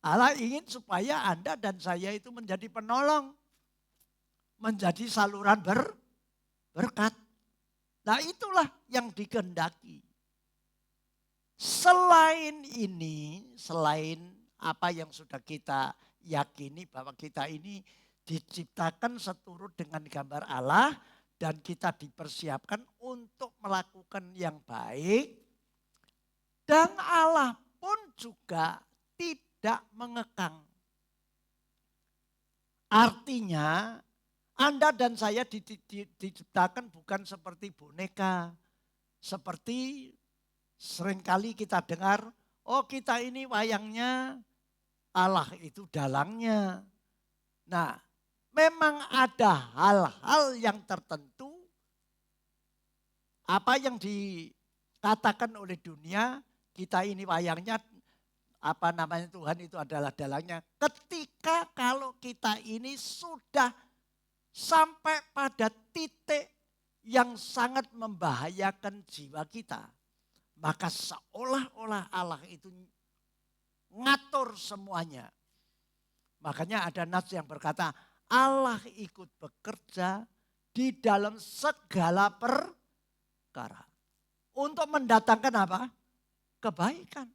Allah ingin supaya Anda dan saya itu menjadi penolong. Menjadi saluran berkat. Nah, itulah yang dikehendaki. Selain ini, selain apa yang sudah kita yakini bahwa kita ini diciptakan seturut dengan gambar Allah dan kita dipersiapkan untuk melakukan yang baik, dan Allah pun juga tidak mengekang. Artinya Anda dan saya diciptakan bukan seperti boneka, seperti seringkali kita dengar, oh kita ini wayangnya, Allah itu dalangnya. Nah, memang ada hal-hal yang tertentu, apa yang dikatakan oleh dunia, kita ini wayangnya apa namanya Tuhan itu adalah dalangnya. Ketika kalau kita ini sudah sampai pada titik yang sangat membahayakan jiwa kita, maka seolah-olah Allah itu ngatur semuanya. Makanya ada nas yang berkata Allah ikut bekerja di dalam segala perkara. Untuk mendatangkan apa? Kebaikan.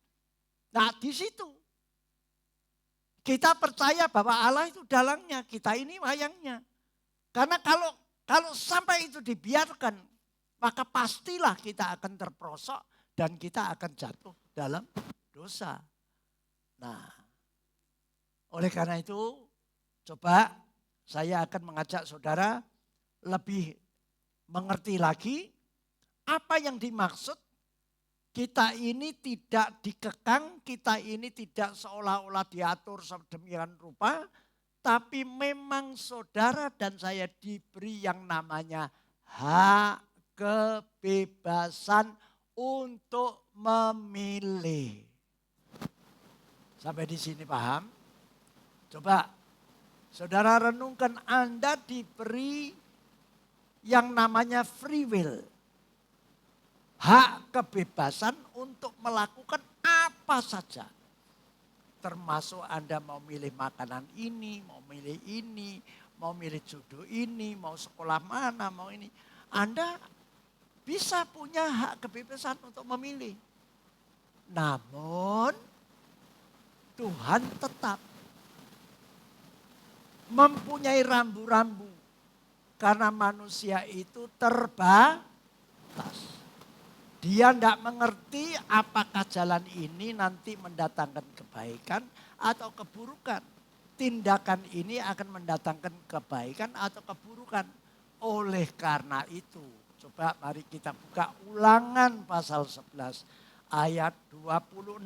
Nah di situ kita percaya bahwa Allah itu dalangnya, kita ini wayangnya. Karena kalau sampai itu dibiarkan, maka pastilah kita akan terperosok dan kita akan jatuh dalam dosa. Nah, oleh karena itu coba saya akan mengajak saudara lebih mengerti lagi apa yang dimaksud kita ini tidak dikekang, kita ini tidak seolah-olah diatur sedemikian rupa, tapi memang saudara dan saya diberi yang namanya hak kebebasan untuk memilih. Sampai di sini paham? Coba saudara renungkan, Anda diberi yang namanya free will. Hak kebebasan untuk melakukan apa saja. Termasuk Anda mau milih makanan ini, mau milih jodoh ini, mau sekolah mana, mau ini. Anda bisa punya hak kebebasan untuk memilih. Namun Tuhan tetap mempunyai rambu-rambu. Karena manusia itu terbatas. Dia tidak mengerti apakah jalan ini nanti mendatangkan kebaikan atau keburukan. Tindakan ini akan mendatangkan kebaikan atau keburukan. Oleh karena itu, coba mari kita buka Ulangan pasal 11 ayat 26.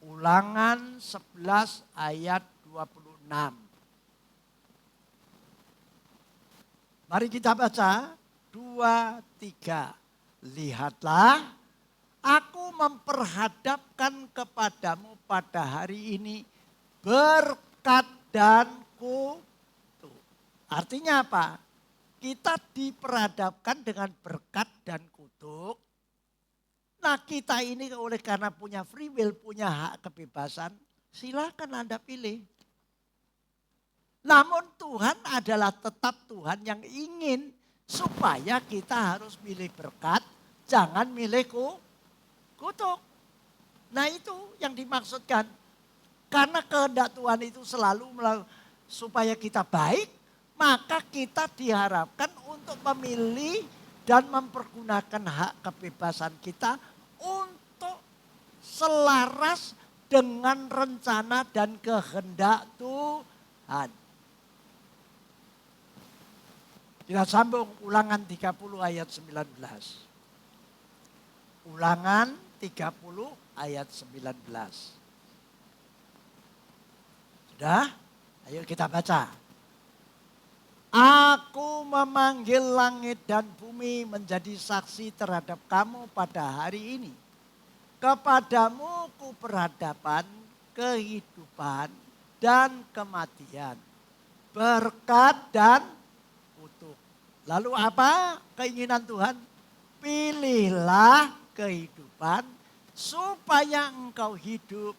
Ulangan 11 ayat 26. Mari kita baca 2, 3. Lihatlah, aku memperhadapkan kepadamu pada hari ini berkat dan kutuk. Artinya apa? Kita diperhadapkan dengan berkat dan kutuk. Nah kita ini oleh karena punya free will, punya hak kebebasan, silakan Anda pilih. Namun Tuhan adalah tetap Tuhan yang ingin supaya kita harus milih berkat, jangan milih kutuk. Nah itu yang dimaksudkan. Karena kehendak Tuhan itu selalu supaya kita baik, maka kita diharapkan untuk memilih dan mempergunakan hak kebebasan kita untuk selaras dengan rencana dan kehendak Tuhan. Kita sambung Ulangan 30 ayat 19. Ulangan 30 ayat 19. Sudah? Ayo kita baca. Aku memanggil langit dan bumi menjadi saksi terhadap kamu pada hari ini. Kepadamu ku berhadapan kehidupan dan kematian. Berkat dan kutuk. Lalu apa keinginan Tuhan? Pilihlah kehidupan supaya engkau hidup,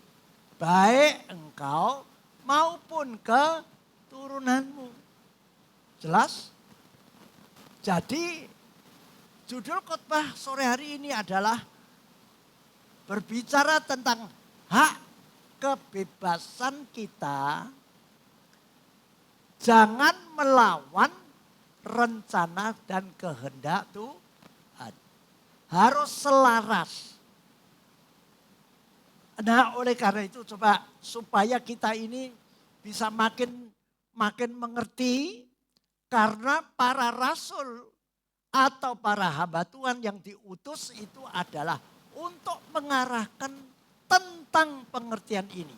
baik engkau maupun keturunanmu. Jelas? Jadi judul khotbah sore hari ini adalah berbicara tentang hak kebebasan kita. Jangan melawan rencana dan kehendak Tuhan. Harus selaras. Nah oleh karena itu coba supaya kita ini bisa makin mengerti. Karena para rasul atau para hamba Tuhan yang diutus itu adalah untuk mengarahkan tentang pengertian ini.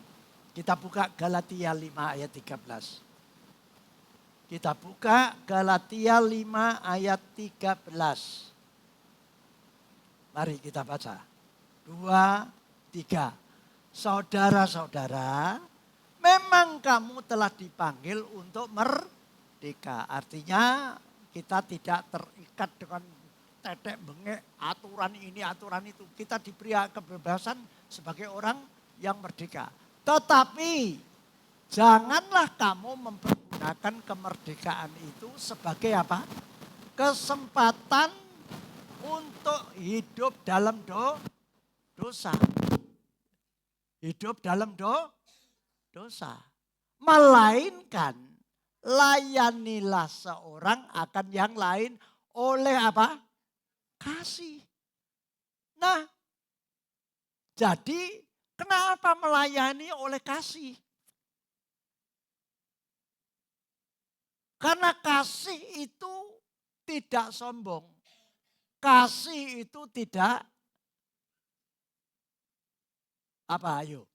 Kita buka Galatia 5 ayat 13. Kita buka Galatia 5 ayat 13. Mari kita baca. 2, 3. saudara-saudara, memang kamu telah dipanggil untuk merdeka. Artinya kita tidak terikat dengan tetek bengek, aturan ini, aturan itu. Kita diberi kebebasan sebagai orang yang merdeka. Tetapi janganlah kamu mempergunakan kemerdekaan itu sebagai apa? Kesempatan untuk hidup dalam dosa. Hidup dalam dosa. Melainkan layanilah seorang akan yang lain oleh apa? Kasih. Nah, jadi kenapa melayani oleh kasih? Karena kasih itu tidak sombong. Kasih itu tidak apa ayo.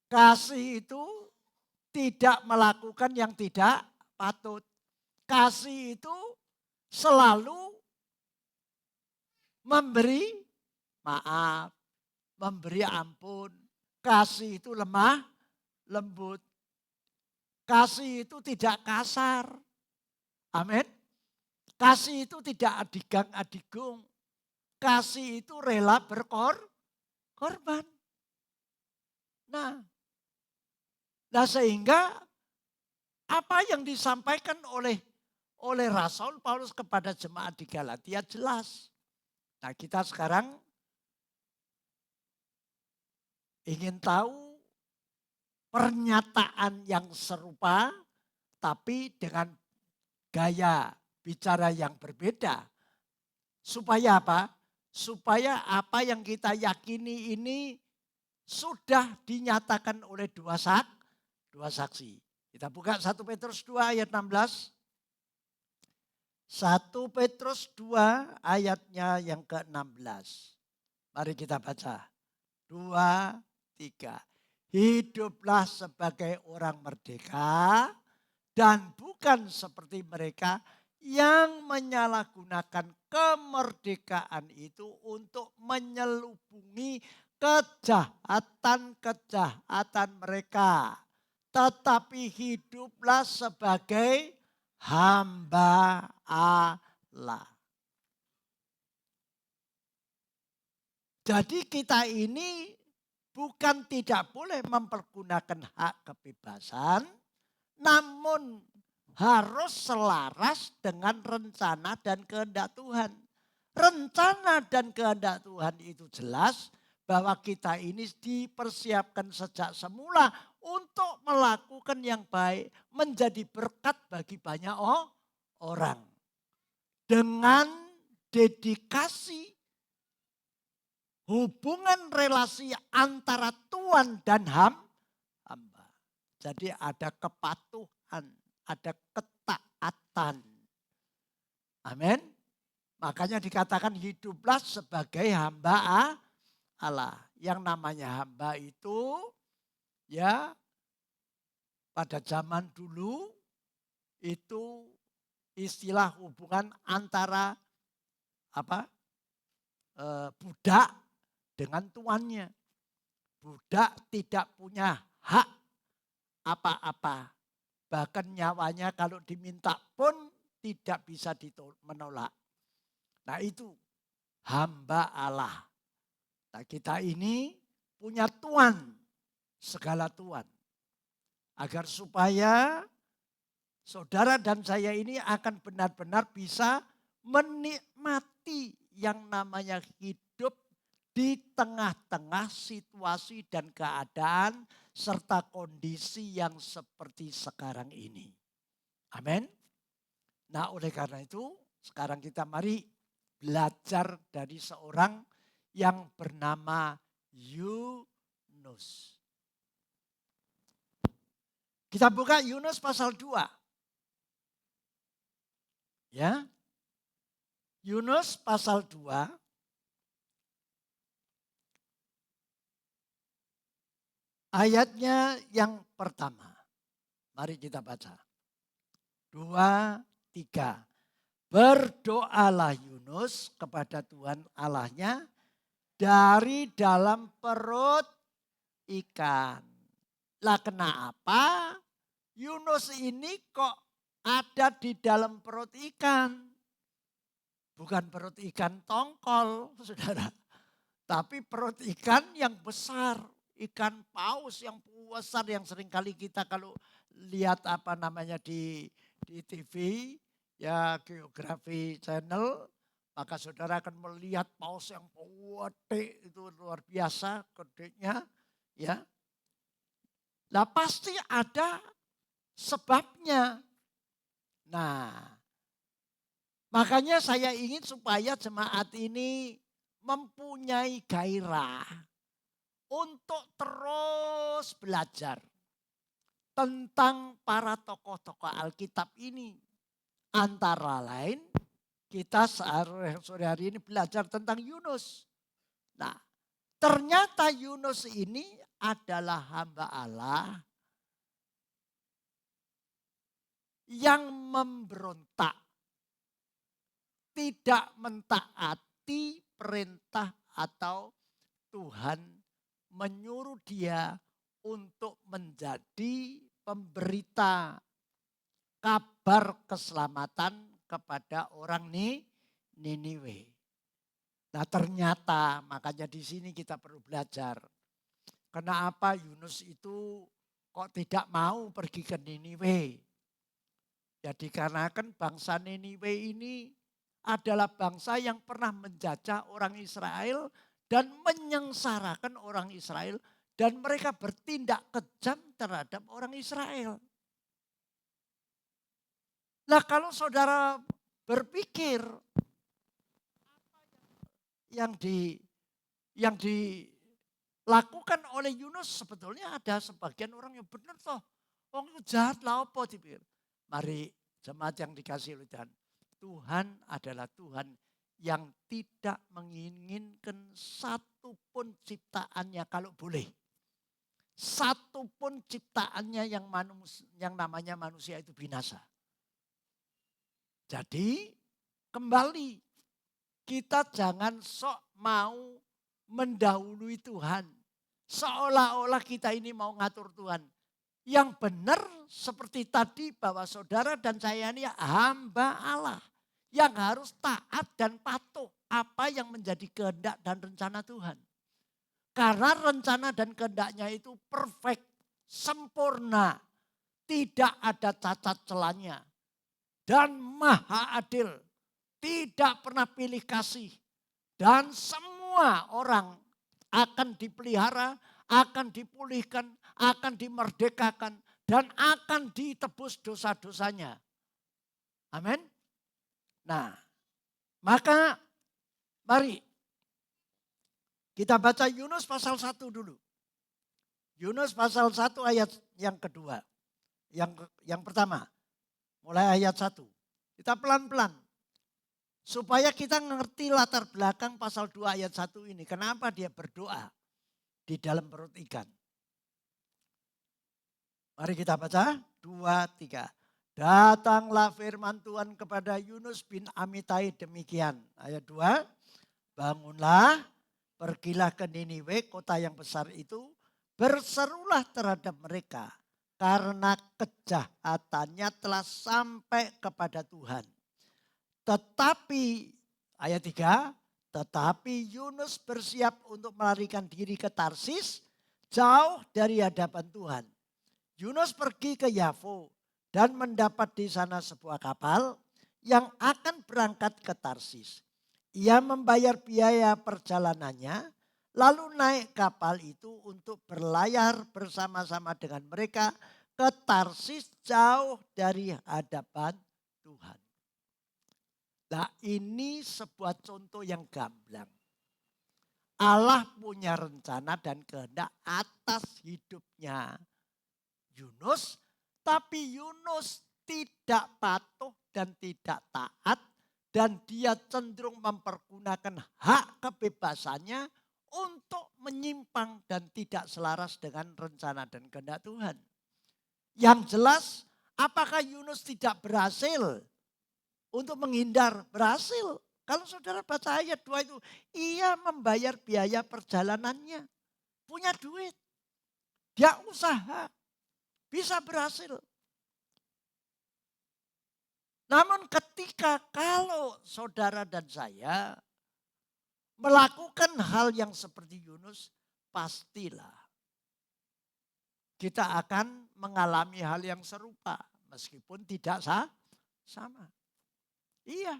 Kasih itu tidak melakukan yang tidak patut. Kasih itu selalu memberi maaf, memberi ampun. Kasih itu lemah, lembut. Kasih itu tidak kasar. Amin. Kasih itu tidak adigang-adigung. Kasih itu rela berkorban. Nah, sehingga apa yang disampaikan oleh Rasul Paulus kepada jemaat di Galatia jelas. Nah, kita sekarang ingin tahu pernyataan yang serupa tapi dengan gaya bicara yang berbeda. Supaya apa? Supaya apa yang kita yakini ini sudah dinyatakan oleh dua saksi. Kita buka 1 Petrus 2 ayat 16. 1 Petrus 2 ayatnya yang ke-16. Mari kita baca. 2, 3. Hiduplah sebagai orang merdeka dan bukan seperti mereka yang menyalahgunakan kemerdekaan itu untuk menyelubungi kejahatan mereka. Tetapi hiduplah sebagai hamba Allah. Jadi kita ini bukan tidak boleh mempergunakan hak kebebasan, namun harus selaras dengan rencana dan kehendak Tuhan. Rencana dan kehendak Tuhan itu jelas bahwa kita ini dipersiapkan sejak semula untuk melakukan yang baik, menjadi berkat bagi banyak orang. Dengan dedikasi hubungan relasi antara Tuhan dan hamba. Jadi ada kepatuhan, ada ketaatan. Amin. Makanya dikatakan hiduplah sebagai hamba Allah. Yang namanya hamba itu ya pada zaman dulu itu istilah hubungan antara budak dengan tuannya. Budak tidak punya hak apa-apa. Bahkan nyawanya kalau diminta pun tidak bisa menolak. Nah itu hamba Allah. Nah kita ini punya Tuhan, segala Tuhan. Agar supaya saudara dan saya ini akan benar-benar bisa menikmati yang namanya hidup di tengah-tengah situasi dan keadaan serta kondisi yang seperti sekarang ini. Amin. Nah oleh karena itu sekarang kita mari belajar dari seorang yang bernama Yunus. Kita buka Yunus pasal 2. Ya. Yunus pasal 2. Ayatnya yang pertama. Mari kita baca. 2, 3. Berdoalah Yunus kepada Tuhan Allahnya dari dalam perut ikan. Lah kenapa Yunus ini kok ada di dalam perut ikan? Bukan perut ikan tongkol, saudara. Tapi perut ikan yang besar. Ikan paus yang besar yang seringkali kita kalau lihat apa namanya di TV, ya Geografi Channel, maka saudara akan melihat paus yang gede, itu luar biasa gedenya, ya. Lah pasti ada sebabnya. Nah, makanya saya ingin supaya jemaat ini mempunyai gairah untuk terus belajar tentang para tokoh-tokoh Alkitab ini. Antara lain kita sore hari ini belajar tentang Yunus. Nah, ternyata Yunus ini adalah hamba Allah yang memberontak, tidak mentaati perintah atau Tuhan menyuruh dia untuk menjadi pemberita kabar keselamatan kepada orang Niniwe. Nah ternyata makanya di sini kita perlu belajar. Kenapa Yunus itu kok tidak mau pergi ke Niniwe? Ya dikarenakan bangsa Niniwe ini adalah bangsa yang pernah menjajah orang Israel dan menyengsarakan orang Israel. Dan mereka bertindak kejam terhadap orang Israel. Nah kalau saudara berpikir yang dilakukan oleh Yunus sebetulnya ada sebagian orang yang benar toh. Orang itu jahat lah apa dipikir. Mari jemaat yang dikasih oleh Tuhan. Tuhan adalah Tuhan yang tidak menginginkan satupun ciptaannya kalau boleh. Satupun ciptaannya yang namanya manusia itu binasa. Jadi kembali kita jangan sok mau mendahului Tuhan. Seolah-olah kita ini mau ngatur Tuhan. Yang benar seperti tadi bahwa saudara dan saya ini hamba Allah. Yang harus taat dan patuh apa yang menjadi kehendak dan rencana Tuhan. Karena rencana dan kehendaknya itu perfect, sempurna. Tidak ada cacat celanya. Dan maha adil. Tidak pernah pilih kasih. Dan semua orang akan dipelihara, akan dipulihkan, akan dimerdekakan. Dan akan ditebus dosa-dosanya. Amin. Nah, maka mari kita baca Yunus pasal 1 dulu. Yunus pasal 1 ayat yang kedua. Yang pertama. Mulai ayat 1. Kita pelan-pelan. Supaya kita ngerti latar belakang pasal 2 ayat 1 ini. Kenapa dia berdoa di dalam perut ikan. Mari kita baca. 2, 3. Datanglah firman Tuhan kepada Yunus bin Amitai demikian. Ayat 2. Bangunlah. Pergilah ke Niniwe, kota yang besar itu, berserulah terhadap mereka karena kejahatannya telah sampai kepada Tuhan. Tetapi, ayat 3, tetapi Yunus bersiap untuk melarikan diri ke Tarsis, jauh dari hadapan Tuhan. Yunus pergi ke Yafo dan mendapat di sana sebuah kapal yang akan berangkat ke Tarsis. Ia membayar biaya perjalanannya, lalu naik kapal itu untuk berlayar bersama-sama dengan mereka ke Tarsis jauh dari hadapan Tuhan. Nah ini sebuah contoh yang gamblang. Allah punya rencana dan kehendak atas hidupnya Yunus, tapi Yunus tidak patuh dan tidak taat. Dan dia cenderung mempergunakan hak kebebasannya untuk menyimpang dan tidak selaras dengan rencana dan kehendak Tuhan. Yang jelas, apakah Yunus tidak berhasil untuk menghindar? Berhasil. Kalau saudara baca ayat 2 itu, ia membayar biaya perjalanannya. Punya duit. Dia usaha, bisa berhasil. Namun ketika kalau saudara dan saya melakukan hal yang seperti Yunus, pastilah kita akan mengalami hal yang serupa. Meskipun tidak sama. Iya.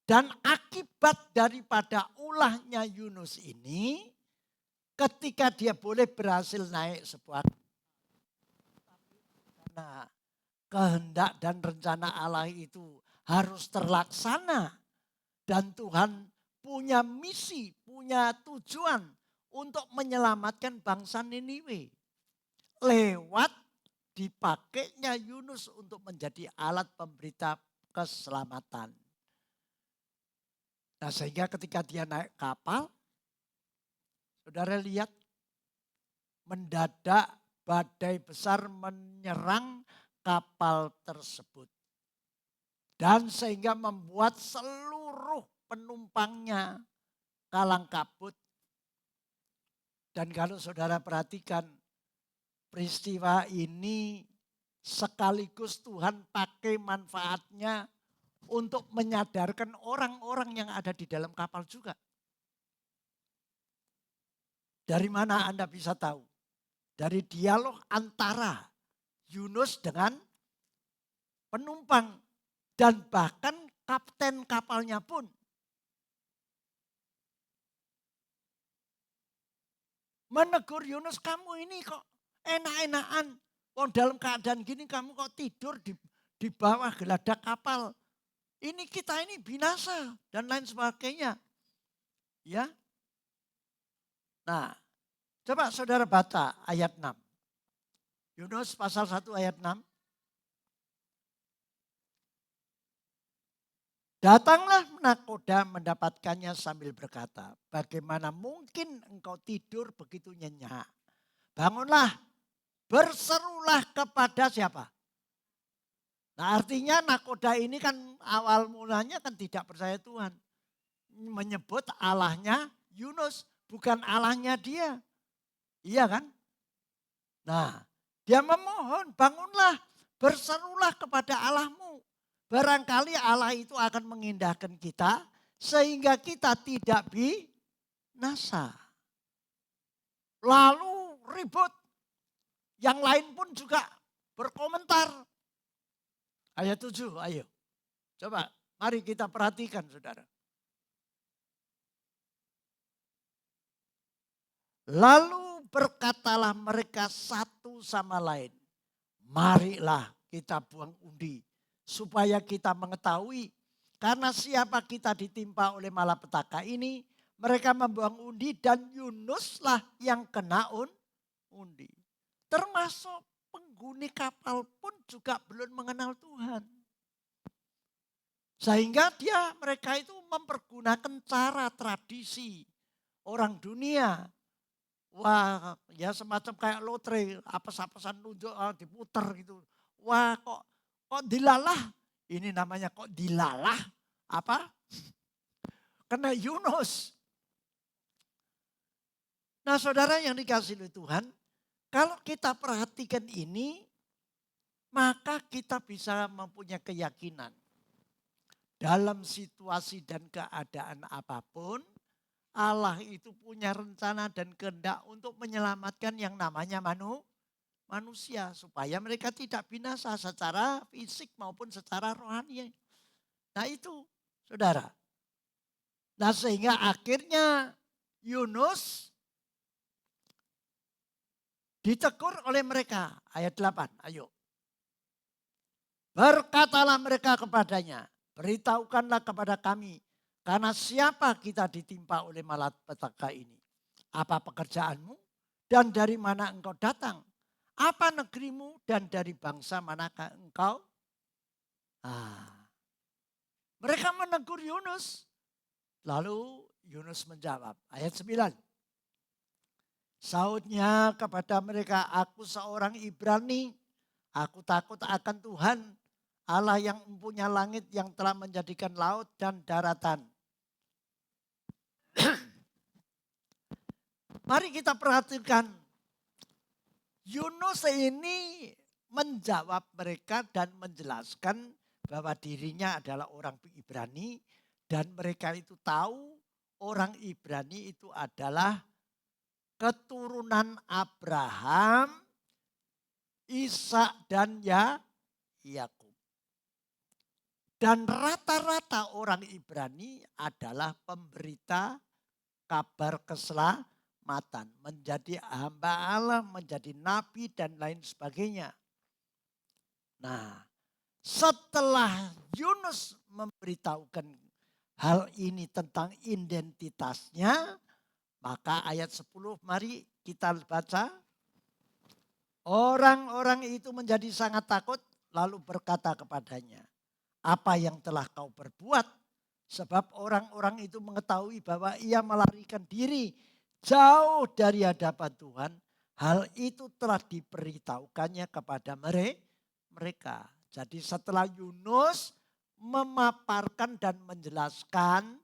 Dan akibat daripada ulahnya Yunus ini, ketika dia boleh berhasil naik sebuah kehendak dan rencana Allah itu harus terlaksana. Dan Tuhan punya misi, punya tujuan untuk menyelamatkan bangsa Niniwe. Lewat dipakainya Yunus untuk menjadi alat pemberita keselamatan. Nah, sehingga ketika dia naik kapal, saudara lihat mendadak badai besar menyerang kapal tersebut. Dan sehingga membuat seluruh penumpangnya kalang kabut. Dan kalau saudara perhatikan peristiwa ini sekaligus Tuhan pakai manfaatnya untuk menyadarkan orang-orang yang ada di dalam kapal juga. Dari mana Anda bisa tahu? Dari dialog antara Yunus dengan penumpang. Dan bahkan kapten kapalnya pun. Menegur Yunus, kamu ini kok enak-enakan. Wong dalam keadaan gini kamu kok tidur di bawah geladak kapal. Ini kita ini binasa dan lain sebagainya. Ya. Nah, coba saudara baca ayat 6. Yunus pasal 1 ayat 6. Datanglah nakoda mendapatkannya sambil berkata, bagaimana mungkin engkau tidur begitu nyenyak? Bangunlah, berserulah kepada siapa? Nah, artinya nakoda ini kan awal mulanya kan tidak percaya Tuhan. Menyebut Allahnya Yunus, bukan Allahnya dia. Iya kan? Nah, dia memohon, bangunlah, berserulah kepada Allahmu. Barangkali Allah itu akan mengindahkan kita sehingga kita tidak binasa. Lalu ribut. Yang lain pun juga berkomentar. Ayat 7, ayo. Coba mari kita perhatikan saudara. Lalu berkatalah mereka satu sama lain. Marilah kita buang undi. Supaya kita mengetahui. Karena siapa kita ditimpa oleh malapetaka ini. Mereka membuang undi dan Yunuslah yang kena undi. Termasuk penghuni kapal pun juga belum mengenal Tuhan. Sehingga mereka itu mempergunakan cara tradisi orang dunia. Wah, ya semacam kayak lotre, apes-apesan nunjuk diputer gitu. Wah, kok dilalah? Ini namanya kok dilalah? Apa? Kena Yunus. Nah, saudara yang dikasihi oleh Tuhan, kalau kita perhatikan ini, maka kita bisa mempunyai keyakinan. Dalam situasi dan keadaan apapun, Allah itu punya rencana dan kehendak untuk menyelamatkan yang namanya manusia. Supaya mereka tidak binasa secara fisik maupun secara rohani. Nah itu saudara. Nah sehingga akhirnya Yunus ditegur oleh mereka. Ayat 8, ayo. Berkatalah mereka kepadanya, beritahukanlah kepada kami, karena siapa kita ditimpa oleh malapetaka ini? Apa pekerjaanmu dan dari mana engkau datang? Apa negerimu dan dari bangsa manakah engkau? Mereka menegur Yunus. Lalu Yunus menjawab, ayat 9. Sautnya kepada mereka, aku seorang Ibrani, aku takut akan Tuhan, Allah yang mempunyai langit yang telah menjadikan laut dan daratan. Mari kita perhatikan. Yunus ini menjawab mereka dan menjelaskan bahwa dirinya adalah orang Ibrani. Dan mereka itu tahu orang Ibrani itu adalah keturunan Abraham, Ishak dan Yakub. Dan rata-rata orang Ibrani adalah pemberita kabar keselamatan, menjadi hamba Allah, menjadi nabi dan lain sebagainya. Nah, setelah Yunus memberitahukan hal ini tentang identitasnya, maka ayat 10 mari kita baca. Orang-orang itu menjadi sangat takut lalu berkata kepadanya, apa yang telah kau perbuat? Sebab orang-orang itu mengetahui bahwa ia melarikan diri jauh dari hadapan Tuhan. Hal itu telah diberitahukannya kepada mereka. Jadi setelah Yunus memaparkan dan menjelaskan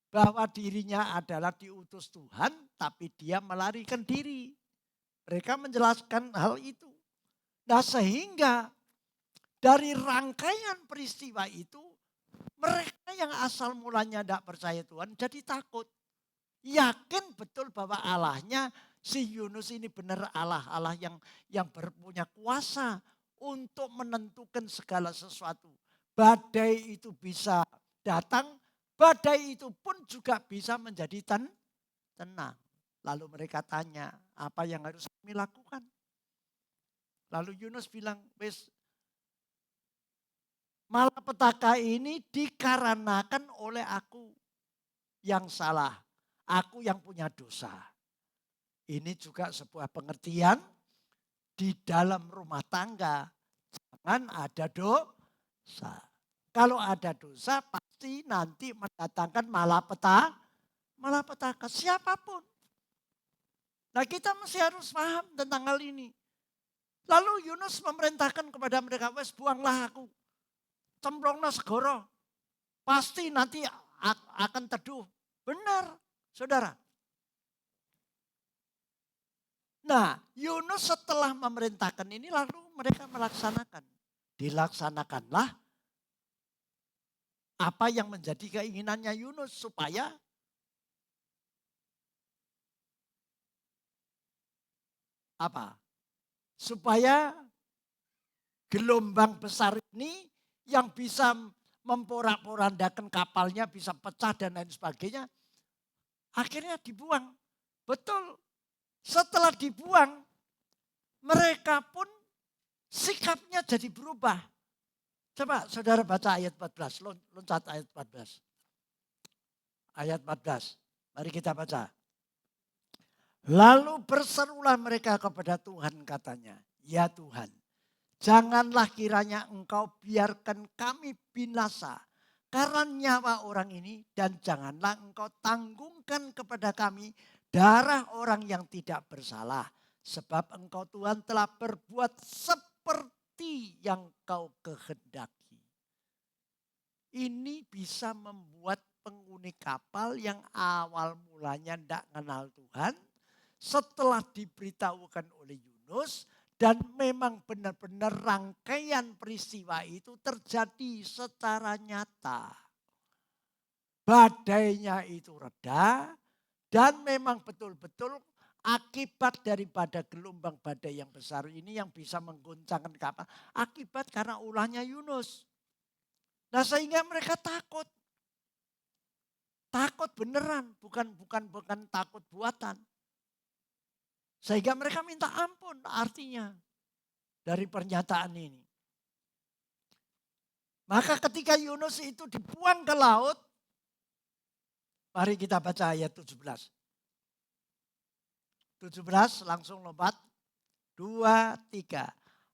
bahwa dirinya adalah diutus Tuhan, tapi dia melarikan diri. Mereka menjelaskan hal itu. Nah, sehingga dari rangkaian peristiwa itu, mereka yang asal mulanya tidak percaya Tuhan jadi takut. Yakin betul bahwa Allahnya si Yunus ini benar Allah yang berpunya kuasa untuk menentukan segala sesuatu. Badai itu bisa datang, badai itu pun juga bisa menjadi tenang. Lalu mereka tanya, apa yang harus kami lakukan? Lalu Yunus bilang, wes, malapetaka ini dikarenakan oleh aku yang salah. Aku yang punya dosa. Ini juga sebuah pengertian di dalam rumah tangga. Jangan ada dosa. Kalau ada dosa pasti nanti mendatangkan malapetaka siapapun. Nah, kita masih harus paham tentang hal ini. Lalu Yunus memerintahkan kepada mereka, wes buanglah aku. Cemplongna segoro. Pasti nanti akan teduh. Benar, saudara. Nah, Yunus setelah memerintahkan ini lalu mereka melaksanakan. Dilaksanakanlah apa yang menjadi keinginannya Yunus supaya apa? Supaya gelombang besar ini yang bisa memporak-porandakan kapalnya bisa pecah dan lain sebagainya. Akhirnya dibuang. Betul. Setelah dibuang, mereka pun sikapnya jadi berubah. Coba saudara baca ayat 14. Loncat ayat 14. Ayat 14. Mari kita baca. Lalu berserulah mereka kepada Tuhan katanya. Ya Tuhan, janganlah kiranya engkau biarkan kami binasa karena nyawa orang ini. Dan janganlah engkau tanggungkan kepada kami darah orang yang tidak bersalah. Sebab engkau Tuhan telah berbuat seperti yang kau kehendaki. Ini bisa membuat penghuni kapal yang awal mulanya tidak kenal Tuhan. Setelah diberitahukan oleh Yunus dan memang benar-benar rangkaian peristiwa itu terjadi secara nyata. Badainya itu reda dan memang betul-betul akibat daripada gelombang badai yang besar ini yang bisa menggoncangkan kapal. Akibat karena ulahnya Yunus. Nah, sehingga mereka takut. Takut beneran, bukan takut buatan. Sehingga mereka minta ampun artinya dari pernyataan ini. Maka ketika Yunus itu dibuang ke laut, mari kita baca ayat 17. 17 langsung lompat. 2, 3.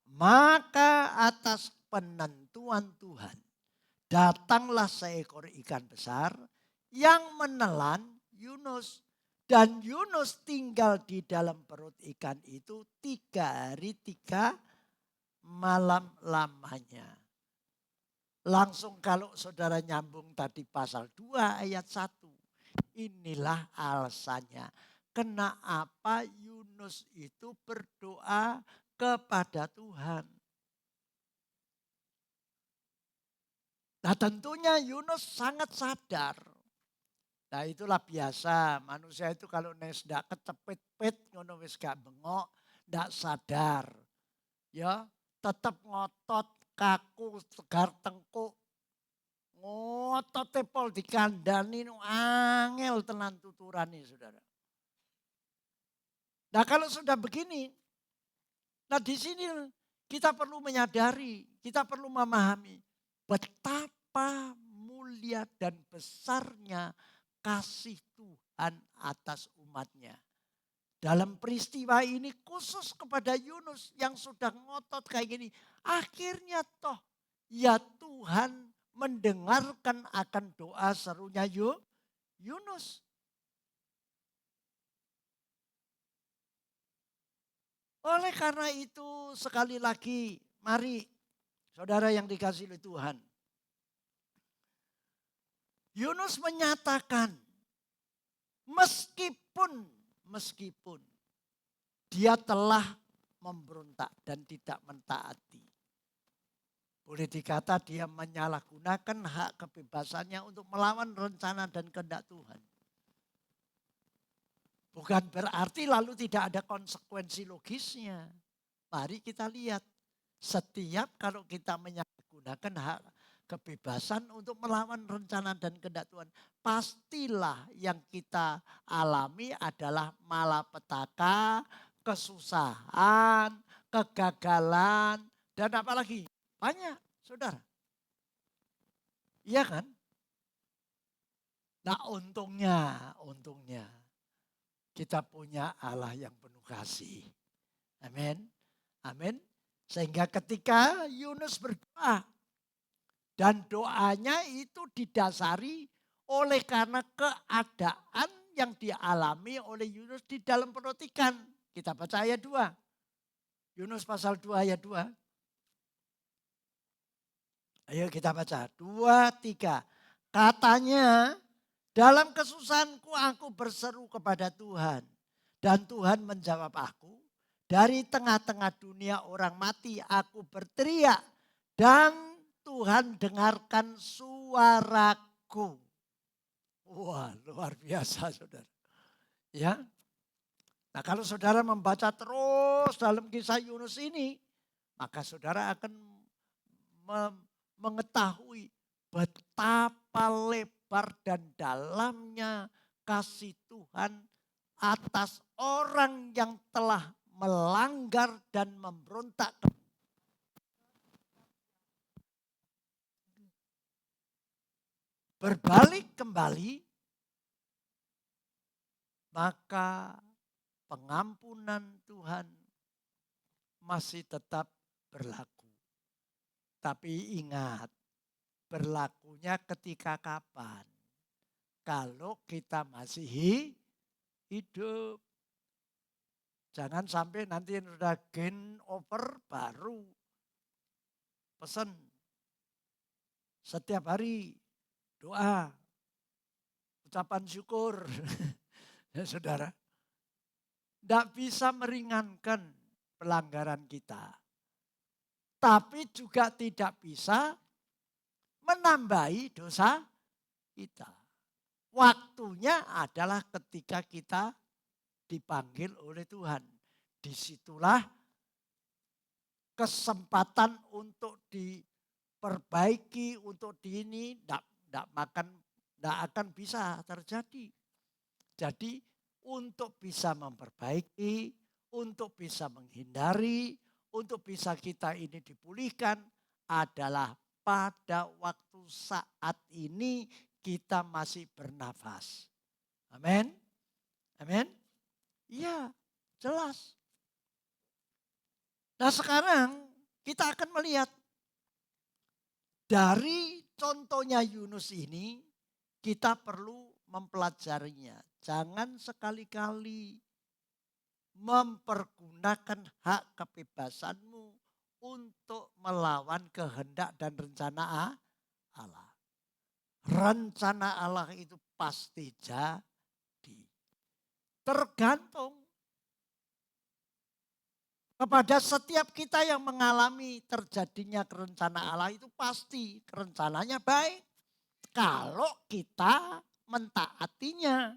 Maka atas penentuan Tuhan datanglah seekor ikan besar yang menelan Yunus. Dan Yunus tinggal di dalam perut ikan itu 3 hari 3 malam lamanya. Langsung kalau saudara nyambung tadi pasal 2 ayat 1. Inilah alasannya. kenapa Yunus itu berdoa kepada Tuhan. Nah tentunya Yunus sangat sadar. Nah itulah biasa manusia itu kalau nes ndak kecepit-pit ngono wis gak bengok, ndak sadar. Ya, tetap ngotot kaku tegar tengkuk. Ngotot tepol dikandani angel tenan tuturane Saudara. Nah kalau sudah begini, nah di sini kita perlu menyadari, kita perlu memahami betapa mulia dan besarnya kasih Tuhan atas umatnya. Dalam peristiwa ini khusus kepada Yunus yang sudah ngotot kayak gini. Akhirnya toh ya Tuhan mendengarkan akan doa serunya Yunus. Oleh karena itu sekali lagi mari saudara yang dikasihi oleh Tuhan. Yunus menyatakan meskipun dia telah memberontak dan tidak mentaati. Boleh dikata dia menyalahgunakan hak kebebasannya untuk melawan rencana dan kehendak Tuhan. Bukan berarti lalu tidak ada konsekuensi logisnya. Mari kita lihat. Setiap kalau kita menyalahgunakan hak kebebasan untuk melawan rencana dan kehendak Tuhan. Pastilah yang kita alami adalah malapetaka, kesusahan, kegagalan, dan apa lagi? Banyak, saudara. Iya kan? Nah untungnya kita punya Allah yang penuh kasih. Amin. Amin. Sehingga ketika Yunus berdoa dan doanya itu didasari oleh karena keadaan yang dialami oleh Yunus di dalam perotikan. Kita baca ayat 2. Yunus pasal 2 ayat 2. Ayo kita baca. 2, 3. Katanya dalam kesusahanku aku berseru kepada Tuhan. Dan Tuhan menjawab aku. Dari tengah-tengah dunia orang mati aku berteriak. Dan Tuhan dengarkan suaraku. Wah luar biasa saudara. Ya. Nah kalau saudara membaca terus dalam kisah Yunus ini. Maka saudara akan mengetahui betapa lebar dan dalamnya kasih Tuhan atas orang yang telah melanggar dan memberontak. Berbalik kembali, maka pengampunan Tuhan masih tetap berlaku. Tapi ingat, berlakunya ketika kapan? Kalau kita masih hidup. Jangan sampai nanti sudah game over baru pesan. Setiap hari doa, ucapan syukur. Ya saudara. Tidak bisa meringankan pelanggaran kita. Tapi juga tidak bisa menambahi dosa kita. Waktunya adalah ketika kita dipanggil oleh Tuhan. Disitulah kesempatan untuk diperbaiki, untuk tidak akan bisa terjadi. Jadi untuk bisa memperbaiki, untuk bisa menghindari, untuk bisa kita ini dipulihkan adalah pada waktu saat ini kita masih bernafas. Amin. Amin. Iya, jelas. Nah sekarang kita akan melihat dari contohnya Yunus ini kita perlu mempelajarinya. Jangan sekali-kali mempergunakan hak kebebasanmu untuk melawan kehendak dan rencana Allah. Rencana Allah itu pasti jadi. Tergantung kepada setiap kita yang mengalami terjadinya rencana Allah itu pasti rencananya baik. Kalau kita mentaatinya.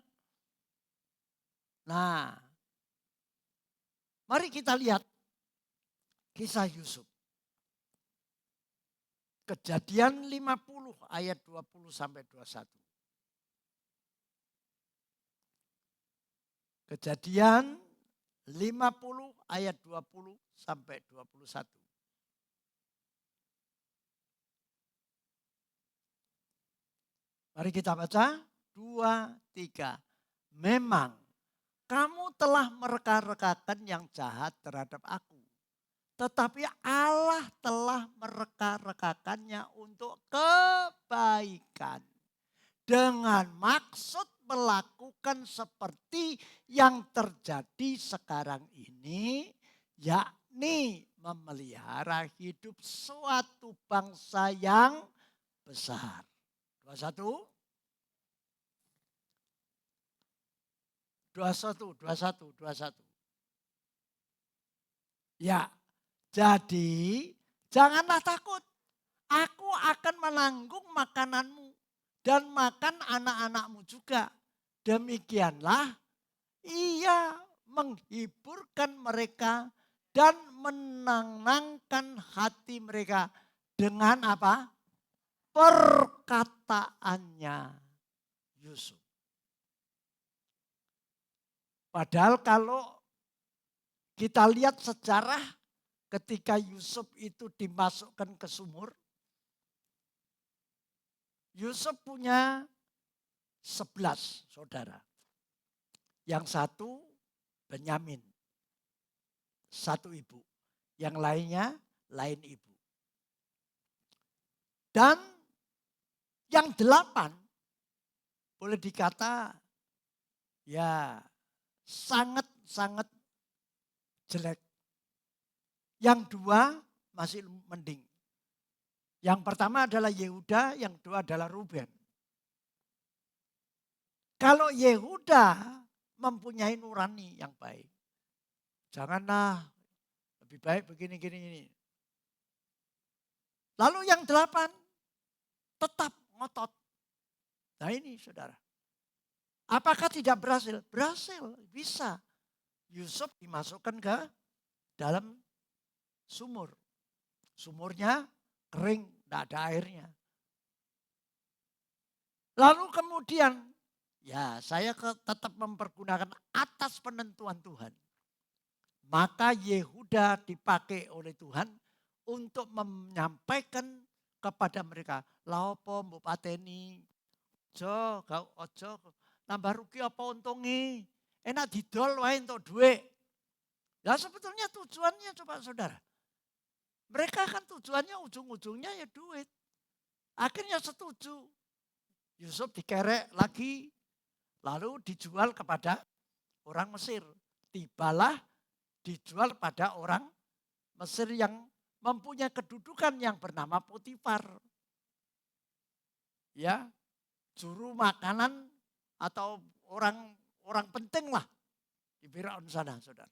Nah, mari kita lihat kisah Yusuf. Kejadian 50 ayat 20 sampai 21. Kejadian 50 ayat 20 sampai 21. Mari kita baca 2, 3. Memang kamu telah mereka-rekakan yang jahat terhadap aku. Tetapi Allah telah mereka-rekakannya untuk kebaikan. Dengan maksud melakukan seperti yang terjadi sekarang ini. Yakni memelihara hidup suatu bangsa yang besar. 21. 21. Ya, jadi janganlah takut. Aku akan menanggung makananmu dan makan anak-anakmu juga. Demikianlah ia menghiburkan mereka dan menenangkan hati mereka dengan apa? Perkataannya Yusuf. Padahal kalau kita lihat sejarah ketika Yusuf itu dimasukkan ke sumur. Yusuf punya 11 saudara. Yang satu Benyamin. Satu ibu. Yang lainnya lain ibu. Dan yang 8 boleh dikata ya sangat-sangat jelek. Yang 2 masih mending. Yang pertama adalah Yehuda, yang kedua adalah Ruben. Kalau Yehuda mempunyai nurani yang baik. Janganlah lebih baik begini. Lalu yang 8 tetap ngotot. Nah ini saudara. Apakah tidak berhasil? Berhasil, bisa. Yusuf dimasukkan ke dalam sumur. Sumurnya kering, tidak ada airnya. Lalu kemudian, ya saya tetap mempergunakan atas penentuan Tuhan. Maka Yehuda dipakai oleh Tuhan untuk menyampaikan kepada mereka. Laopo mbok pateni, ojo, nambah rugi apa untungnya. Enak didol wae entuk duit. Ya sebetulnya tujuannya coba saudara. Mereka kan tujuannya ujung-ujungnya ya duit. Akhirnya setuju. Yusuf dikerek lagi. Lalu dijual kepada orang Mesir. Tibalah dijual pada orang Mesir yang mempunyai kedudukan yang bernama Potifar. Ya, juru makanan atau orang penting lah di Firaun sana, saudara.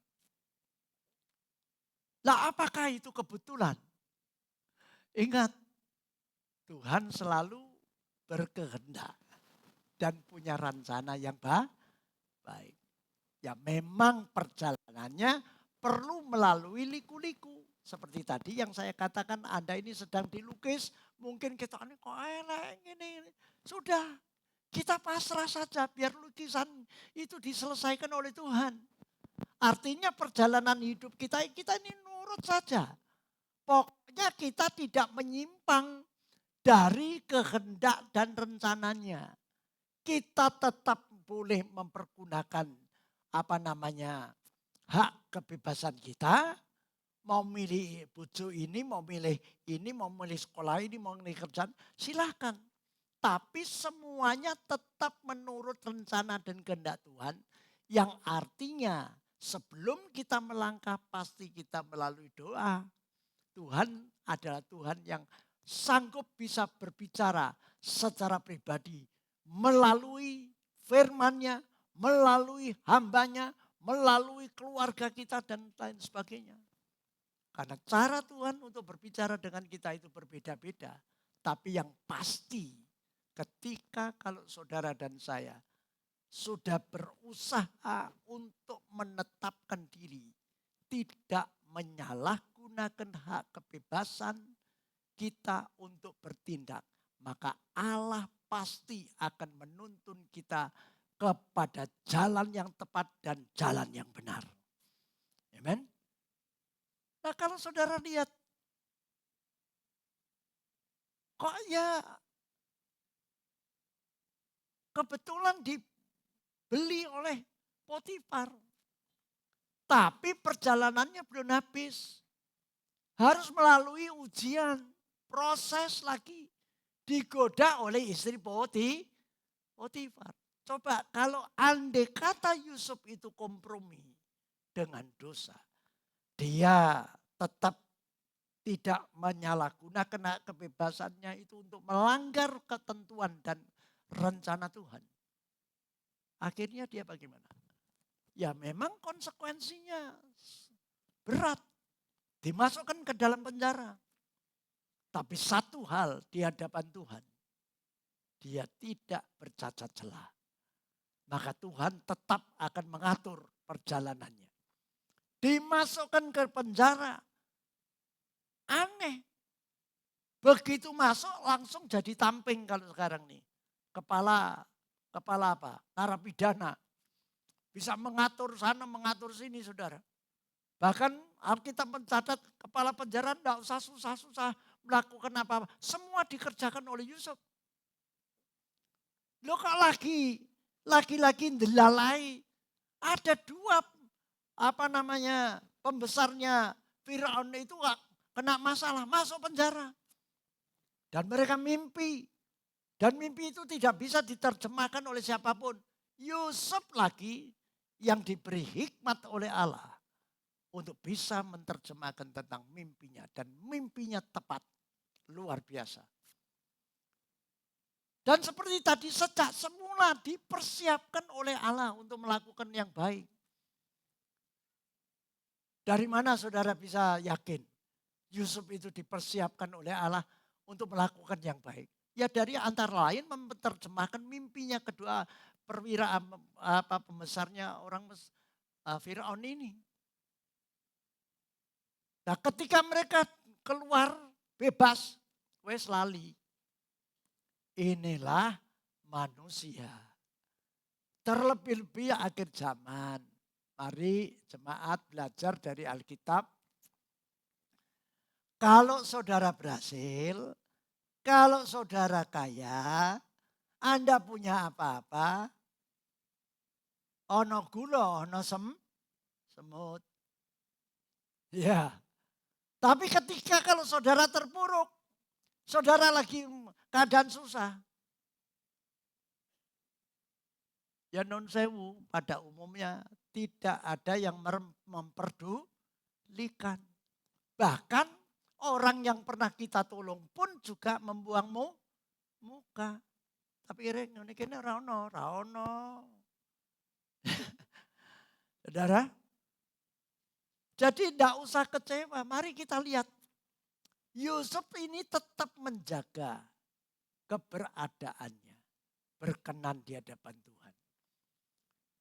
Lah apakah itu kebetulan? Ingat, Tuhan selalu berkehendak dan punya rencana yang baik. Ya memang perjalanannya perlu melalui liku-liku. Seperti tadi yang saya katakan Anda ini sedang dilukis. Mungkin kita ini kok enak ini. Sudah kita pasrah saja biar lukisan itu diselesaikan oleh Tuhan. Artinya perjalanan hidup kita ini nurut saja. Pokoknya kita tidak menyimpang dari kehendak dan rencananya. Kita tetap boleh mempergunakan hak kebebasan kita. Mau milih bojo ini, mau milih sekolah ini, mau milih kerjaan, silahkan. Tapi semuanya tetap menurut rencana dan kehendak Tuhan. Yang artinya sebelum kita melangkah pasti kita melalui doa. Tuhan adalah Tuhan yang sanggup bisa berbicara secara pribadi. Melalui firman-Nya, melalui hambanya, melalui keluarga kita dan lain sebagainya. Karena cara Tuhan untuk berbicara dengan kita itu berbeda-beda. Tapi yang pasti ketika kalau saudara dan saya sudah berusaha untuk menetapkan diri, tidak menyalahgunakan hak kebebasan kita untuk bertindak, maka Allah pasti akan menuntun kita kepada jalan yang tepat dan jalan yang benar. Amen. Nah, kalau saudara lihat, kok ya kebetulan dibeli oleh Potifar. Tapi perjalanannya belum habis. Harus melalui ujian, proses lagi. Digoda oleh istri Potifar. Coba kalau andai kata Yusuf itu kompromi dengan dosa. Dia tetap tidak menyalahgunakan hak kebebasannya itu untuk melanggar ketentuan dan rencana Tuhan. Akhirnya dia bagaimana? Ya memang konsekuensinya berat. Dimasukkan ke dalam penjara. Tapi satu hal di hadapan Tuhan. Dia tidak bercacat celah. Maka Tuhan tetap akan mengatur perjalanannya. Dimasukkan ke penjara. Aneh. Begitu masuk langsung jadi tamping kalau sekarang nih. Kepala apa? Narapidana. Bisa mengatur sana, mengatur sini saudara. Bahkan Alkitab mencatat kepala penjara tidak usah susah-susah melakukan apa-apa. Semua dikerjakan oleh Yusuf. Loh kok lagi ndelalai. Ada dua pembesarnya Firaun itu kena masalah, masuk penjara. Dan mereka mimpi. Dan mimpi itu tidak bisa diterjemahkan oleh siapapun. Yusuf lagi yang diberi hikmat oleh Allah untuk bisa menerjemahkan tentang mimpinya. Dan mimpinya tepat, luar biasa. Dan seperti tadi sejak semula dipersiapkan oleh Allah untuk melakukan yang baik. Dari mana saudara bisa yakin Yusuf itu dipersiapkan oleh Allah untuk melakukan yang baik? Ya dari antara lain menerjemahkan mimpinya kedua perwira pembesarnya orang Firaun ini. Nah ketika mereka keluar bebas, wes lali. Inilah manusia. Terlebih-lebih akhir zaman. Mari jemaat belajar dari Alkitab. Kalau saudara berhasil, kalau saudara kaya, Anda punya apa-apa, ono gula, ono semut. Ya. Tapi ketika kalau saudara terpuruk, saudara lagi keadaan susah. Ya non sewu pada umumnya tidak ada yang memperdulikan. Bahkan orang yang pernah kita tolong pun juga membuang muka. Tapi ini kene ora ono. Saudara, jadi tidak usah kecewa. Mari kita lihat. Yusuf ini tetap menjaga keberadaannya. Berkenan di hadapan Tuhan.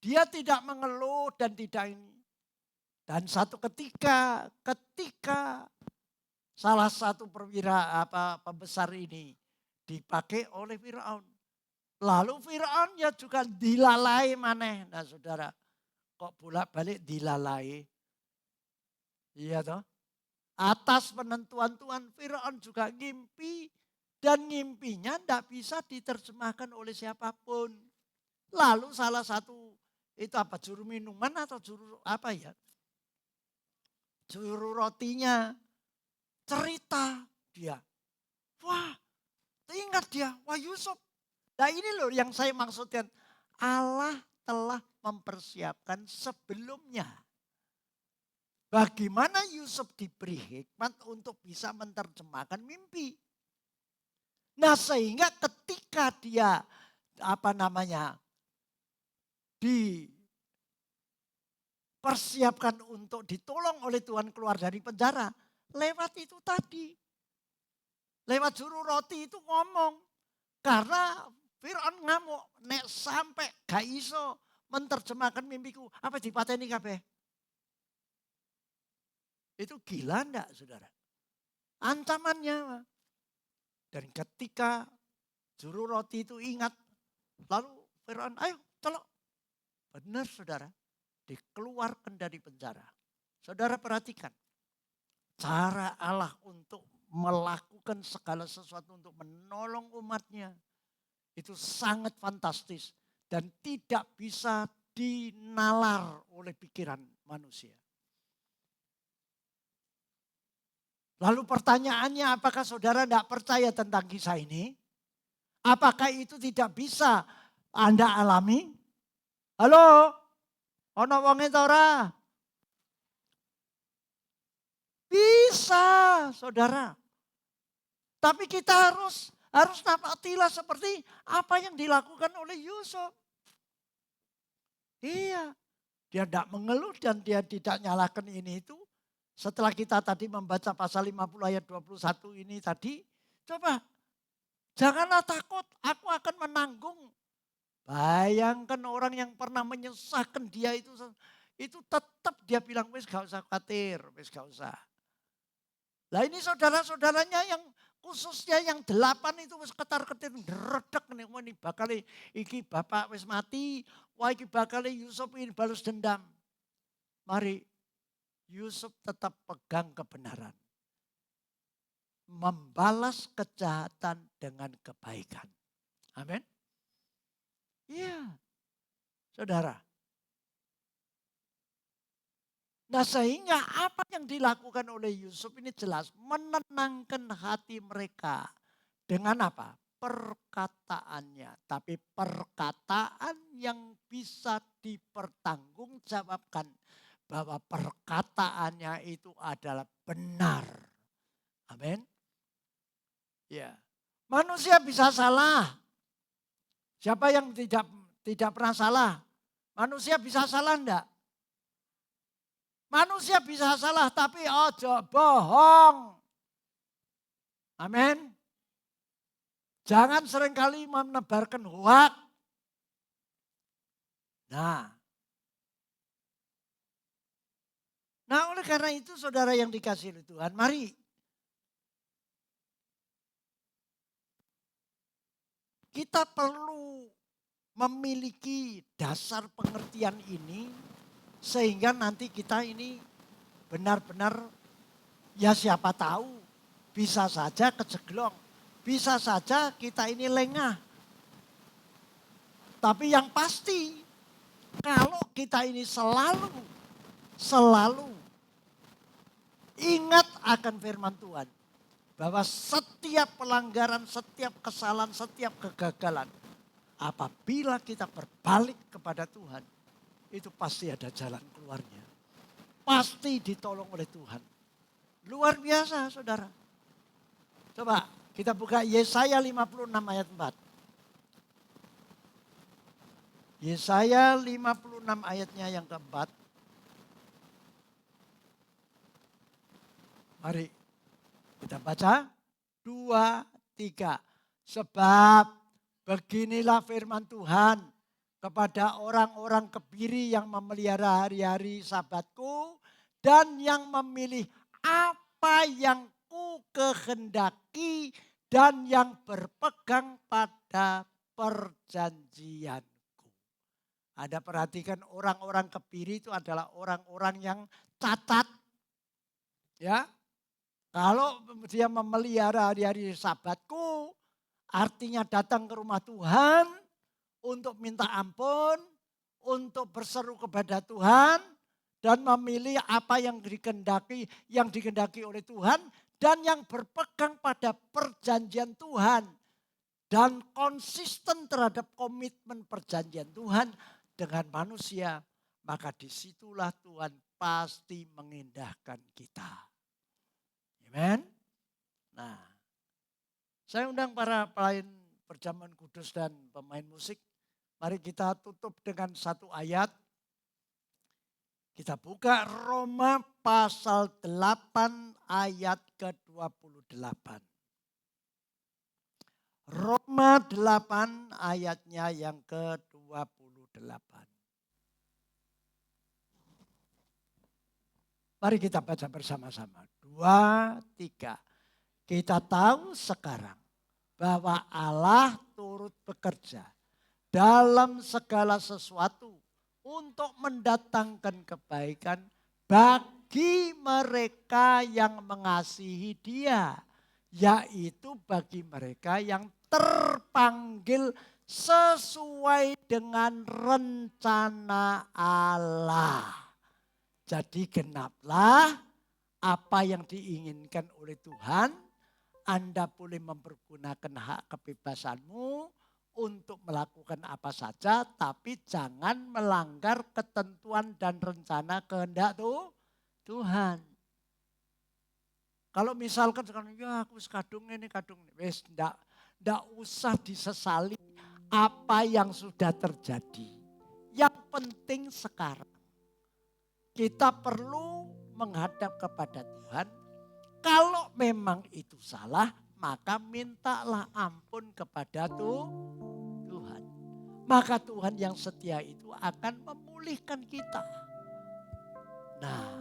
Dia tidak mengeluh dan tidak ini. Dan satu ketika salah satu perwira pembesar ini dipakai oleh Firaun. Lalu Firaun ya juga dilalai maneh. Nah saudara, kok bolak-balik dilalai? Iya toh? Atas penentuan Tuhan, Firaun juga ngimpi. Dan ngimpinya tidak bisa diterjemahkan oleh siapapun. Lalu salah satu itu juru minuman atau juru juru rotinya cerita dia. Wah, ingat dia, wah Yusuf. Nah ini loh yang saya maksudkan. Allah telah mempersiapkan sebelumnya. Bagaimana Yusuf diberi hikmat untuk bisa menerjemahkan mimpi. Nah sehingga ketika dia dipersiapkan untuk ditolong oleh Tuhan keluar dari penjara. Lewat itu tadi. Lewat juru roti itu ngomong. Karena Fir'aun ngamuk. Nek sampai gak iso menerjemahkan mimpiku. Apa dipateni kabeh? Itu gila enggak saudara? Ancamannya. Dan ketika juru roti itu ingat. Lalu Fir'aun ayo celok. Benar saudara. Dikeluarkan dari penjara. Saudara perhatikan. Cara Allah untuk melakukan segala sesuatu untuk menolong umatnya. Itu sangat fantastis. Dan tidak bisa dinalar oleh pikiran manusia. Lalu pertanyaannya, apakah saudara tidak percaya tentang kisah ini? Apakah itu tidak bisa Anda alami? Halo? Ono wonge ta ora? Bisa, saudara. Tapi kita harus napatilah seperti apa yang dilakukan oleh Yusuf. Iya, dia tidak mengeluh dan dia tidak nyalakan ini itu. Setelah kita tadi membaca pasal 50 ayat 21 ini tadi, coba janganlah takut, aku akan menanggung. Bayangkan orang yang pernah menyusahkan dia itu tetap dia bilang wis gak usah khawatir, wis gak usah. Lah ini saudara-saudaranya yang khususnya yang 8 itu wis ketar-ketir ndredeg nih, wah ini bakal iki bapak wis mati, wah iki bakal Yusuf ini balas dendam. Mari Yusuf tetap pegang kebenaran. Membalas kejahatan dengan kebaikan. Amin. Iya. Saudara. Nah sehingga apa yang dilakukan oleh Yusuf ini jelas menenangkan hati mereka. Dengan apa? Perkataannya. Tapi perkataan yang bisa dipertanggungjawabkan. Bahwa perkataannya itu adalah benar. Amin. Ya. Manusia bisa salah. Siapa yang tidak pernah salah? Manusia bisa salah enggak? Manusia bisa salah tapi ojo bohong. Amin. Jangan seringkali menebarkan hoak. Nah oleh karena itu saudara yang dikasihi oleh Tuhan, mari kita perlu memiliki dasar pengertian ini sehingga nanti kita ini benar-benar ya siapa tahu bisa saja kejeglong, bisa saja kita ini lengah. Tapi yang pasti kalau kita ini selalu ingat akan firman Tuhan. Bahwa setiap pelanggaran, setiap kesalahan, setiap kegagalan. Apabila kita berbalik kepada Tuhan. Itu pasti ada jalan keluarnya. Pasti ditolong oleh Tuhan. Luar biasa saudara. Coba kita buka Yesaya 56 ayat 4. Yesaya 56 ayatnya yang keempat. Mari kita baca 2, 3. Sebab beginilah firman Tuhan kepada orang-orang kebiri yang memelihara hari-hari sabatku dan yang memilih apa yang ku kehendaki dan yang berpegang pada perjanjianku. Anda perhatikan orang-orang kebiri itu adalah orang-orang yang cacat. Ya. Kalau dia memelihara hari-hari sabatku, artinya datang ke rumah Tuhan untuk minta ampun, untuk berseru kepada Tuhan, dan memilih apa yang dikehendaki oleh Tuhan, dan yang berpegang pada perjanjian Tuhan, dan konsisten terhadap komitmen perjanjian Tuhan dengan manusia, maka disitulah Tuhan pasti mengindahkan kita. Amen. Nah, saya undang para pelayan perjamuan kudus dan pemain musik. Mari kita tutup dengan satu ayat. Kita buka Roma pasal 8 ayat ke-28. Roma 8 ayatnya yang ke-28. Mari kita baca bersama-sama. 2, 3. Kita tahu sekarang bahwa Allah turut bekerja dalam segala sesuatu untuk mendatangkan kebaikan bagi mereka yang mengasihi Dia, yaitu bagi mereka yang terpanggil sesuai dengan rencana Allah. Jadi genaplah apa yang diinginkan oleh Tuhan. Anda boleh mempergunakan hak kebebasanmu untuk melakukan apa saja, tapi jangan melanggar ketentuan dan rencana kehendak Tuhan. Kalau misalkan sekarang, ya aku kadung ini, wes ndak usah disesali apa yang sudah terjadi. Yang penting sekarang kita perlu menghadap kepada Tuhan. Kalau memang itu salah, maka mintalah ampun kepada Tuhan. Maka Tuhan yang setia itu akan memulihkan kita. Nah,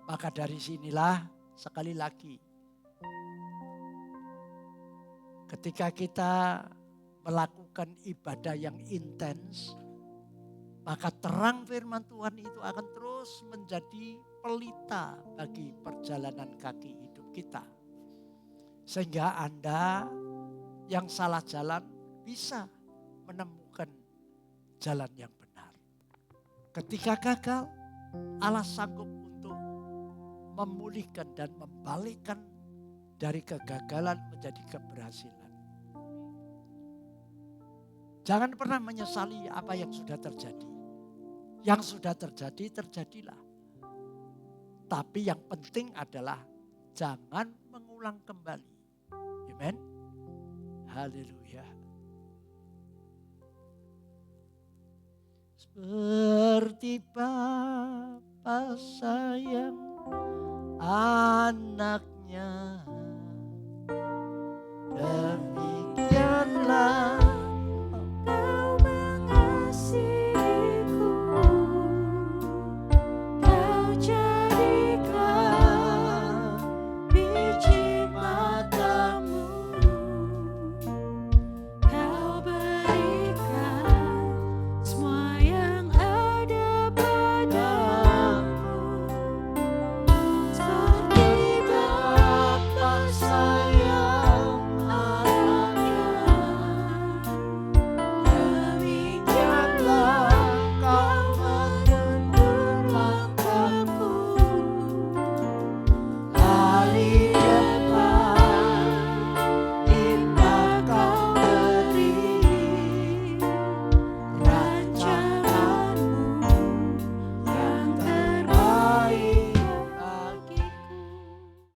maka dari sinilah sekali lagi, ketika kita melakukan ibadah yang intens, maka terang firman Tuhan itu akan terus menjadi pelita bagi perjalanan kaki hidup kita. Sehingga Anda yang salah jalan bisa menemukan jalan yang benar. Ketika gagal, Allah sanggup untuk memulihkan dan membalikkan dari kegagalan menjadi keberhasilan. Jangan pernah menyesali apa yang sudah terjadi. Yang sudah terjadi, terjadilah. Tapi yang penting adalah jangan mengulang kembali. Amen. Haleluya. Seperti Bapa sayang anaknya, demikianlah